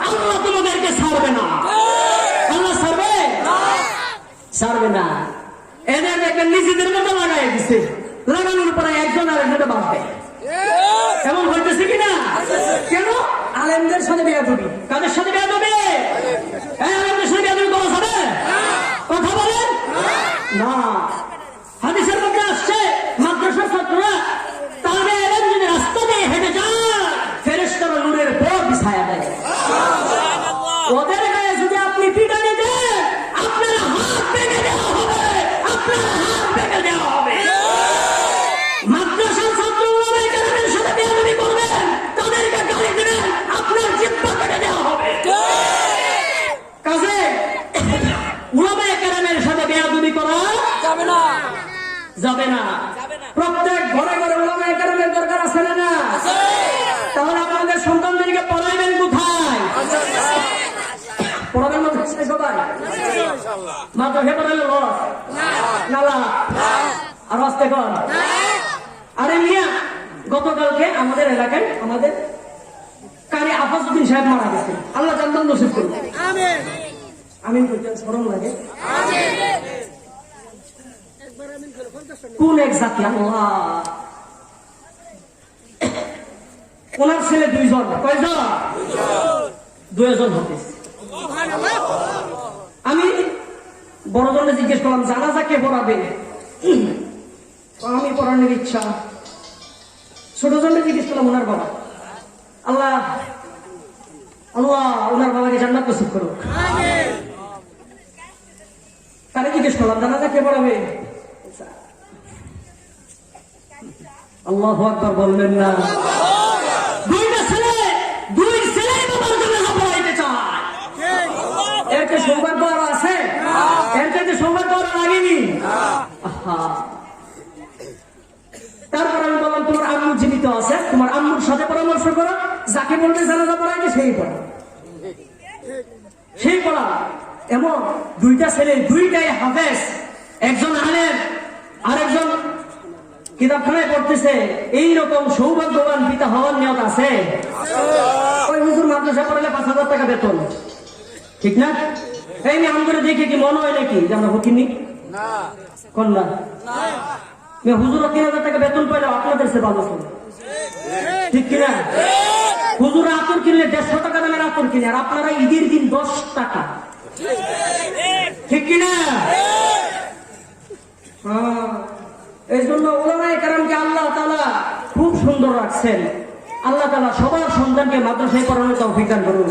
আল্লাহ তোমাদেরকে ছাড়বে না। আল্লাহ ছাড়বে? ছাড়বে না। এদের দেখবেন নিজেদের মতো লাগাই দিছে, লাগানোর পরে একজন আর একজনটা বাদ দেয়। এমন হইতেছে কিনা? কেন? আলেমদের সাথে বেয়াদবি। কাদের সাথে বেয়াদবি? আলেমদের সাথে বেয়াদবি করা যাবে? কথা বলেন না। হাদিসের মধ্যে আসছে, মাদ্রাসার ছাত্ররা তাহলে এলেম যদি রাস্তা দিয়ে হেঁটে যায়, ফেরেশতারা নূরের পর বিছায়া দেয়। ওদের গায়ে যদি আপনি পিটানি দেন, আপনার হাত ভেঙে দেওয়া হবে, আপনার হাত ভেঙে দেওয়া হবে। মাদ্রাসার ছাত্র উলামায়ে কেরামের সাথে বেয়াদবি করবেন, তাদেরকে গালি দিবেন, আপনার জিহ্বা কেটে দেওয়া হবে। কাজে উলামায়ে কেরামের সাথে বেয়াদবি করা যাবে না, যাবে না। প্রত্যেক ঘরে ঘরে উলামায়ে কেরামের দরকার আছে না? তাহলে আপনাদের সন্তানদেরকে পড়াইবেন কোথায়? মাদ্রাসায় পড়ালে লস না লাভ? আর আসতে কর। আরে মিয়া, গতকালকে আমাদের এলাকায় আমাদের কারি আফাজউদ্দিন সাহেব মারা গেছে, আল্লাহ জান্নাত নসিব করুন। আমিন বলতেন, শরম লাগে। কোন এক জাতি আল্লাহ। ওনার ছেলে দুইজন, কয়জন? দুইজন হাফেজ। আমি বড়জনে জিজ্ঞেস করলাম জানাজা কে পড়াবে? আমি পড়ানোর ইচ্ছা। ছোট জনে জিজ্ঞেস করলাম ওনার বাবা। আল্লাহ আল্লাহ ওনার বাবাকে জান্নাত নসিব করুক। তারে জিজ্ঞেস করলাম জানাজা কে পড়াবে? আল্লাহু আকবার বলবেন না? দুই ছেলে বাবার জানাজা পড়াইতে চায়। এর যে সৌভাগ্য আর আছে? এর যে সৌভাগ্য আর লাগেনি? তারপর আমি বললাম তোমার আম্মু জীবিত আছে, তোমার আম্মুর সাথে পরামর্শ করো, যাকে বলবে জানাজা পড়াইতে সেই পড়া, সেই পড়া। এমন দুইটা ছেলে, দুইটাই হাফেজ, একজন আলেম আরেকজন কিতাবখানায় পড়তেছে। এইরকম সৌভাগ্যবান পিতা হওয়ার নিয়ত আছে? ওই হুজুর মাদ্রাসা পড়ালে 5,000 টাকা বেতন, ঠিক না? এই আমি আম করে দেখে কি মনে হয় নাকি যে আমরা হকিনি কন্যা? হুজুর 3,000 টাকা বেতন পাইলে আপনাদের সে ভালো ছিল, ঠিক কিনা? হুজুর আতর কিনলে 150 টাকা দামের আতর কিনে, আর আপনারা ঈদের দিন 10 টাকা, ঠিক কিনা? এই জন্য ওলামায়ে কেরামকে আল্লাহ তাআলা খুব সুন্দর রাখছেন। আল্লাহ তাআলা সবার সন্তানকে মাদ্রাসায় পড়ানোর তৌফিক দান করুন।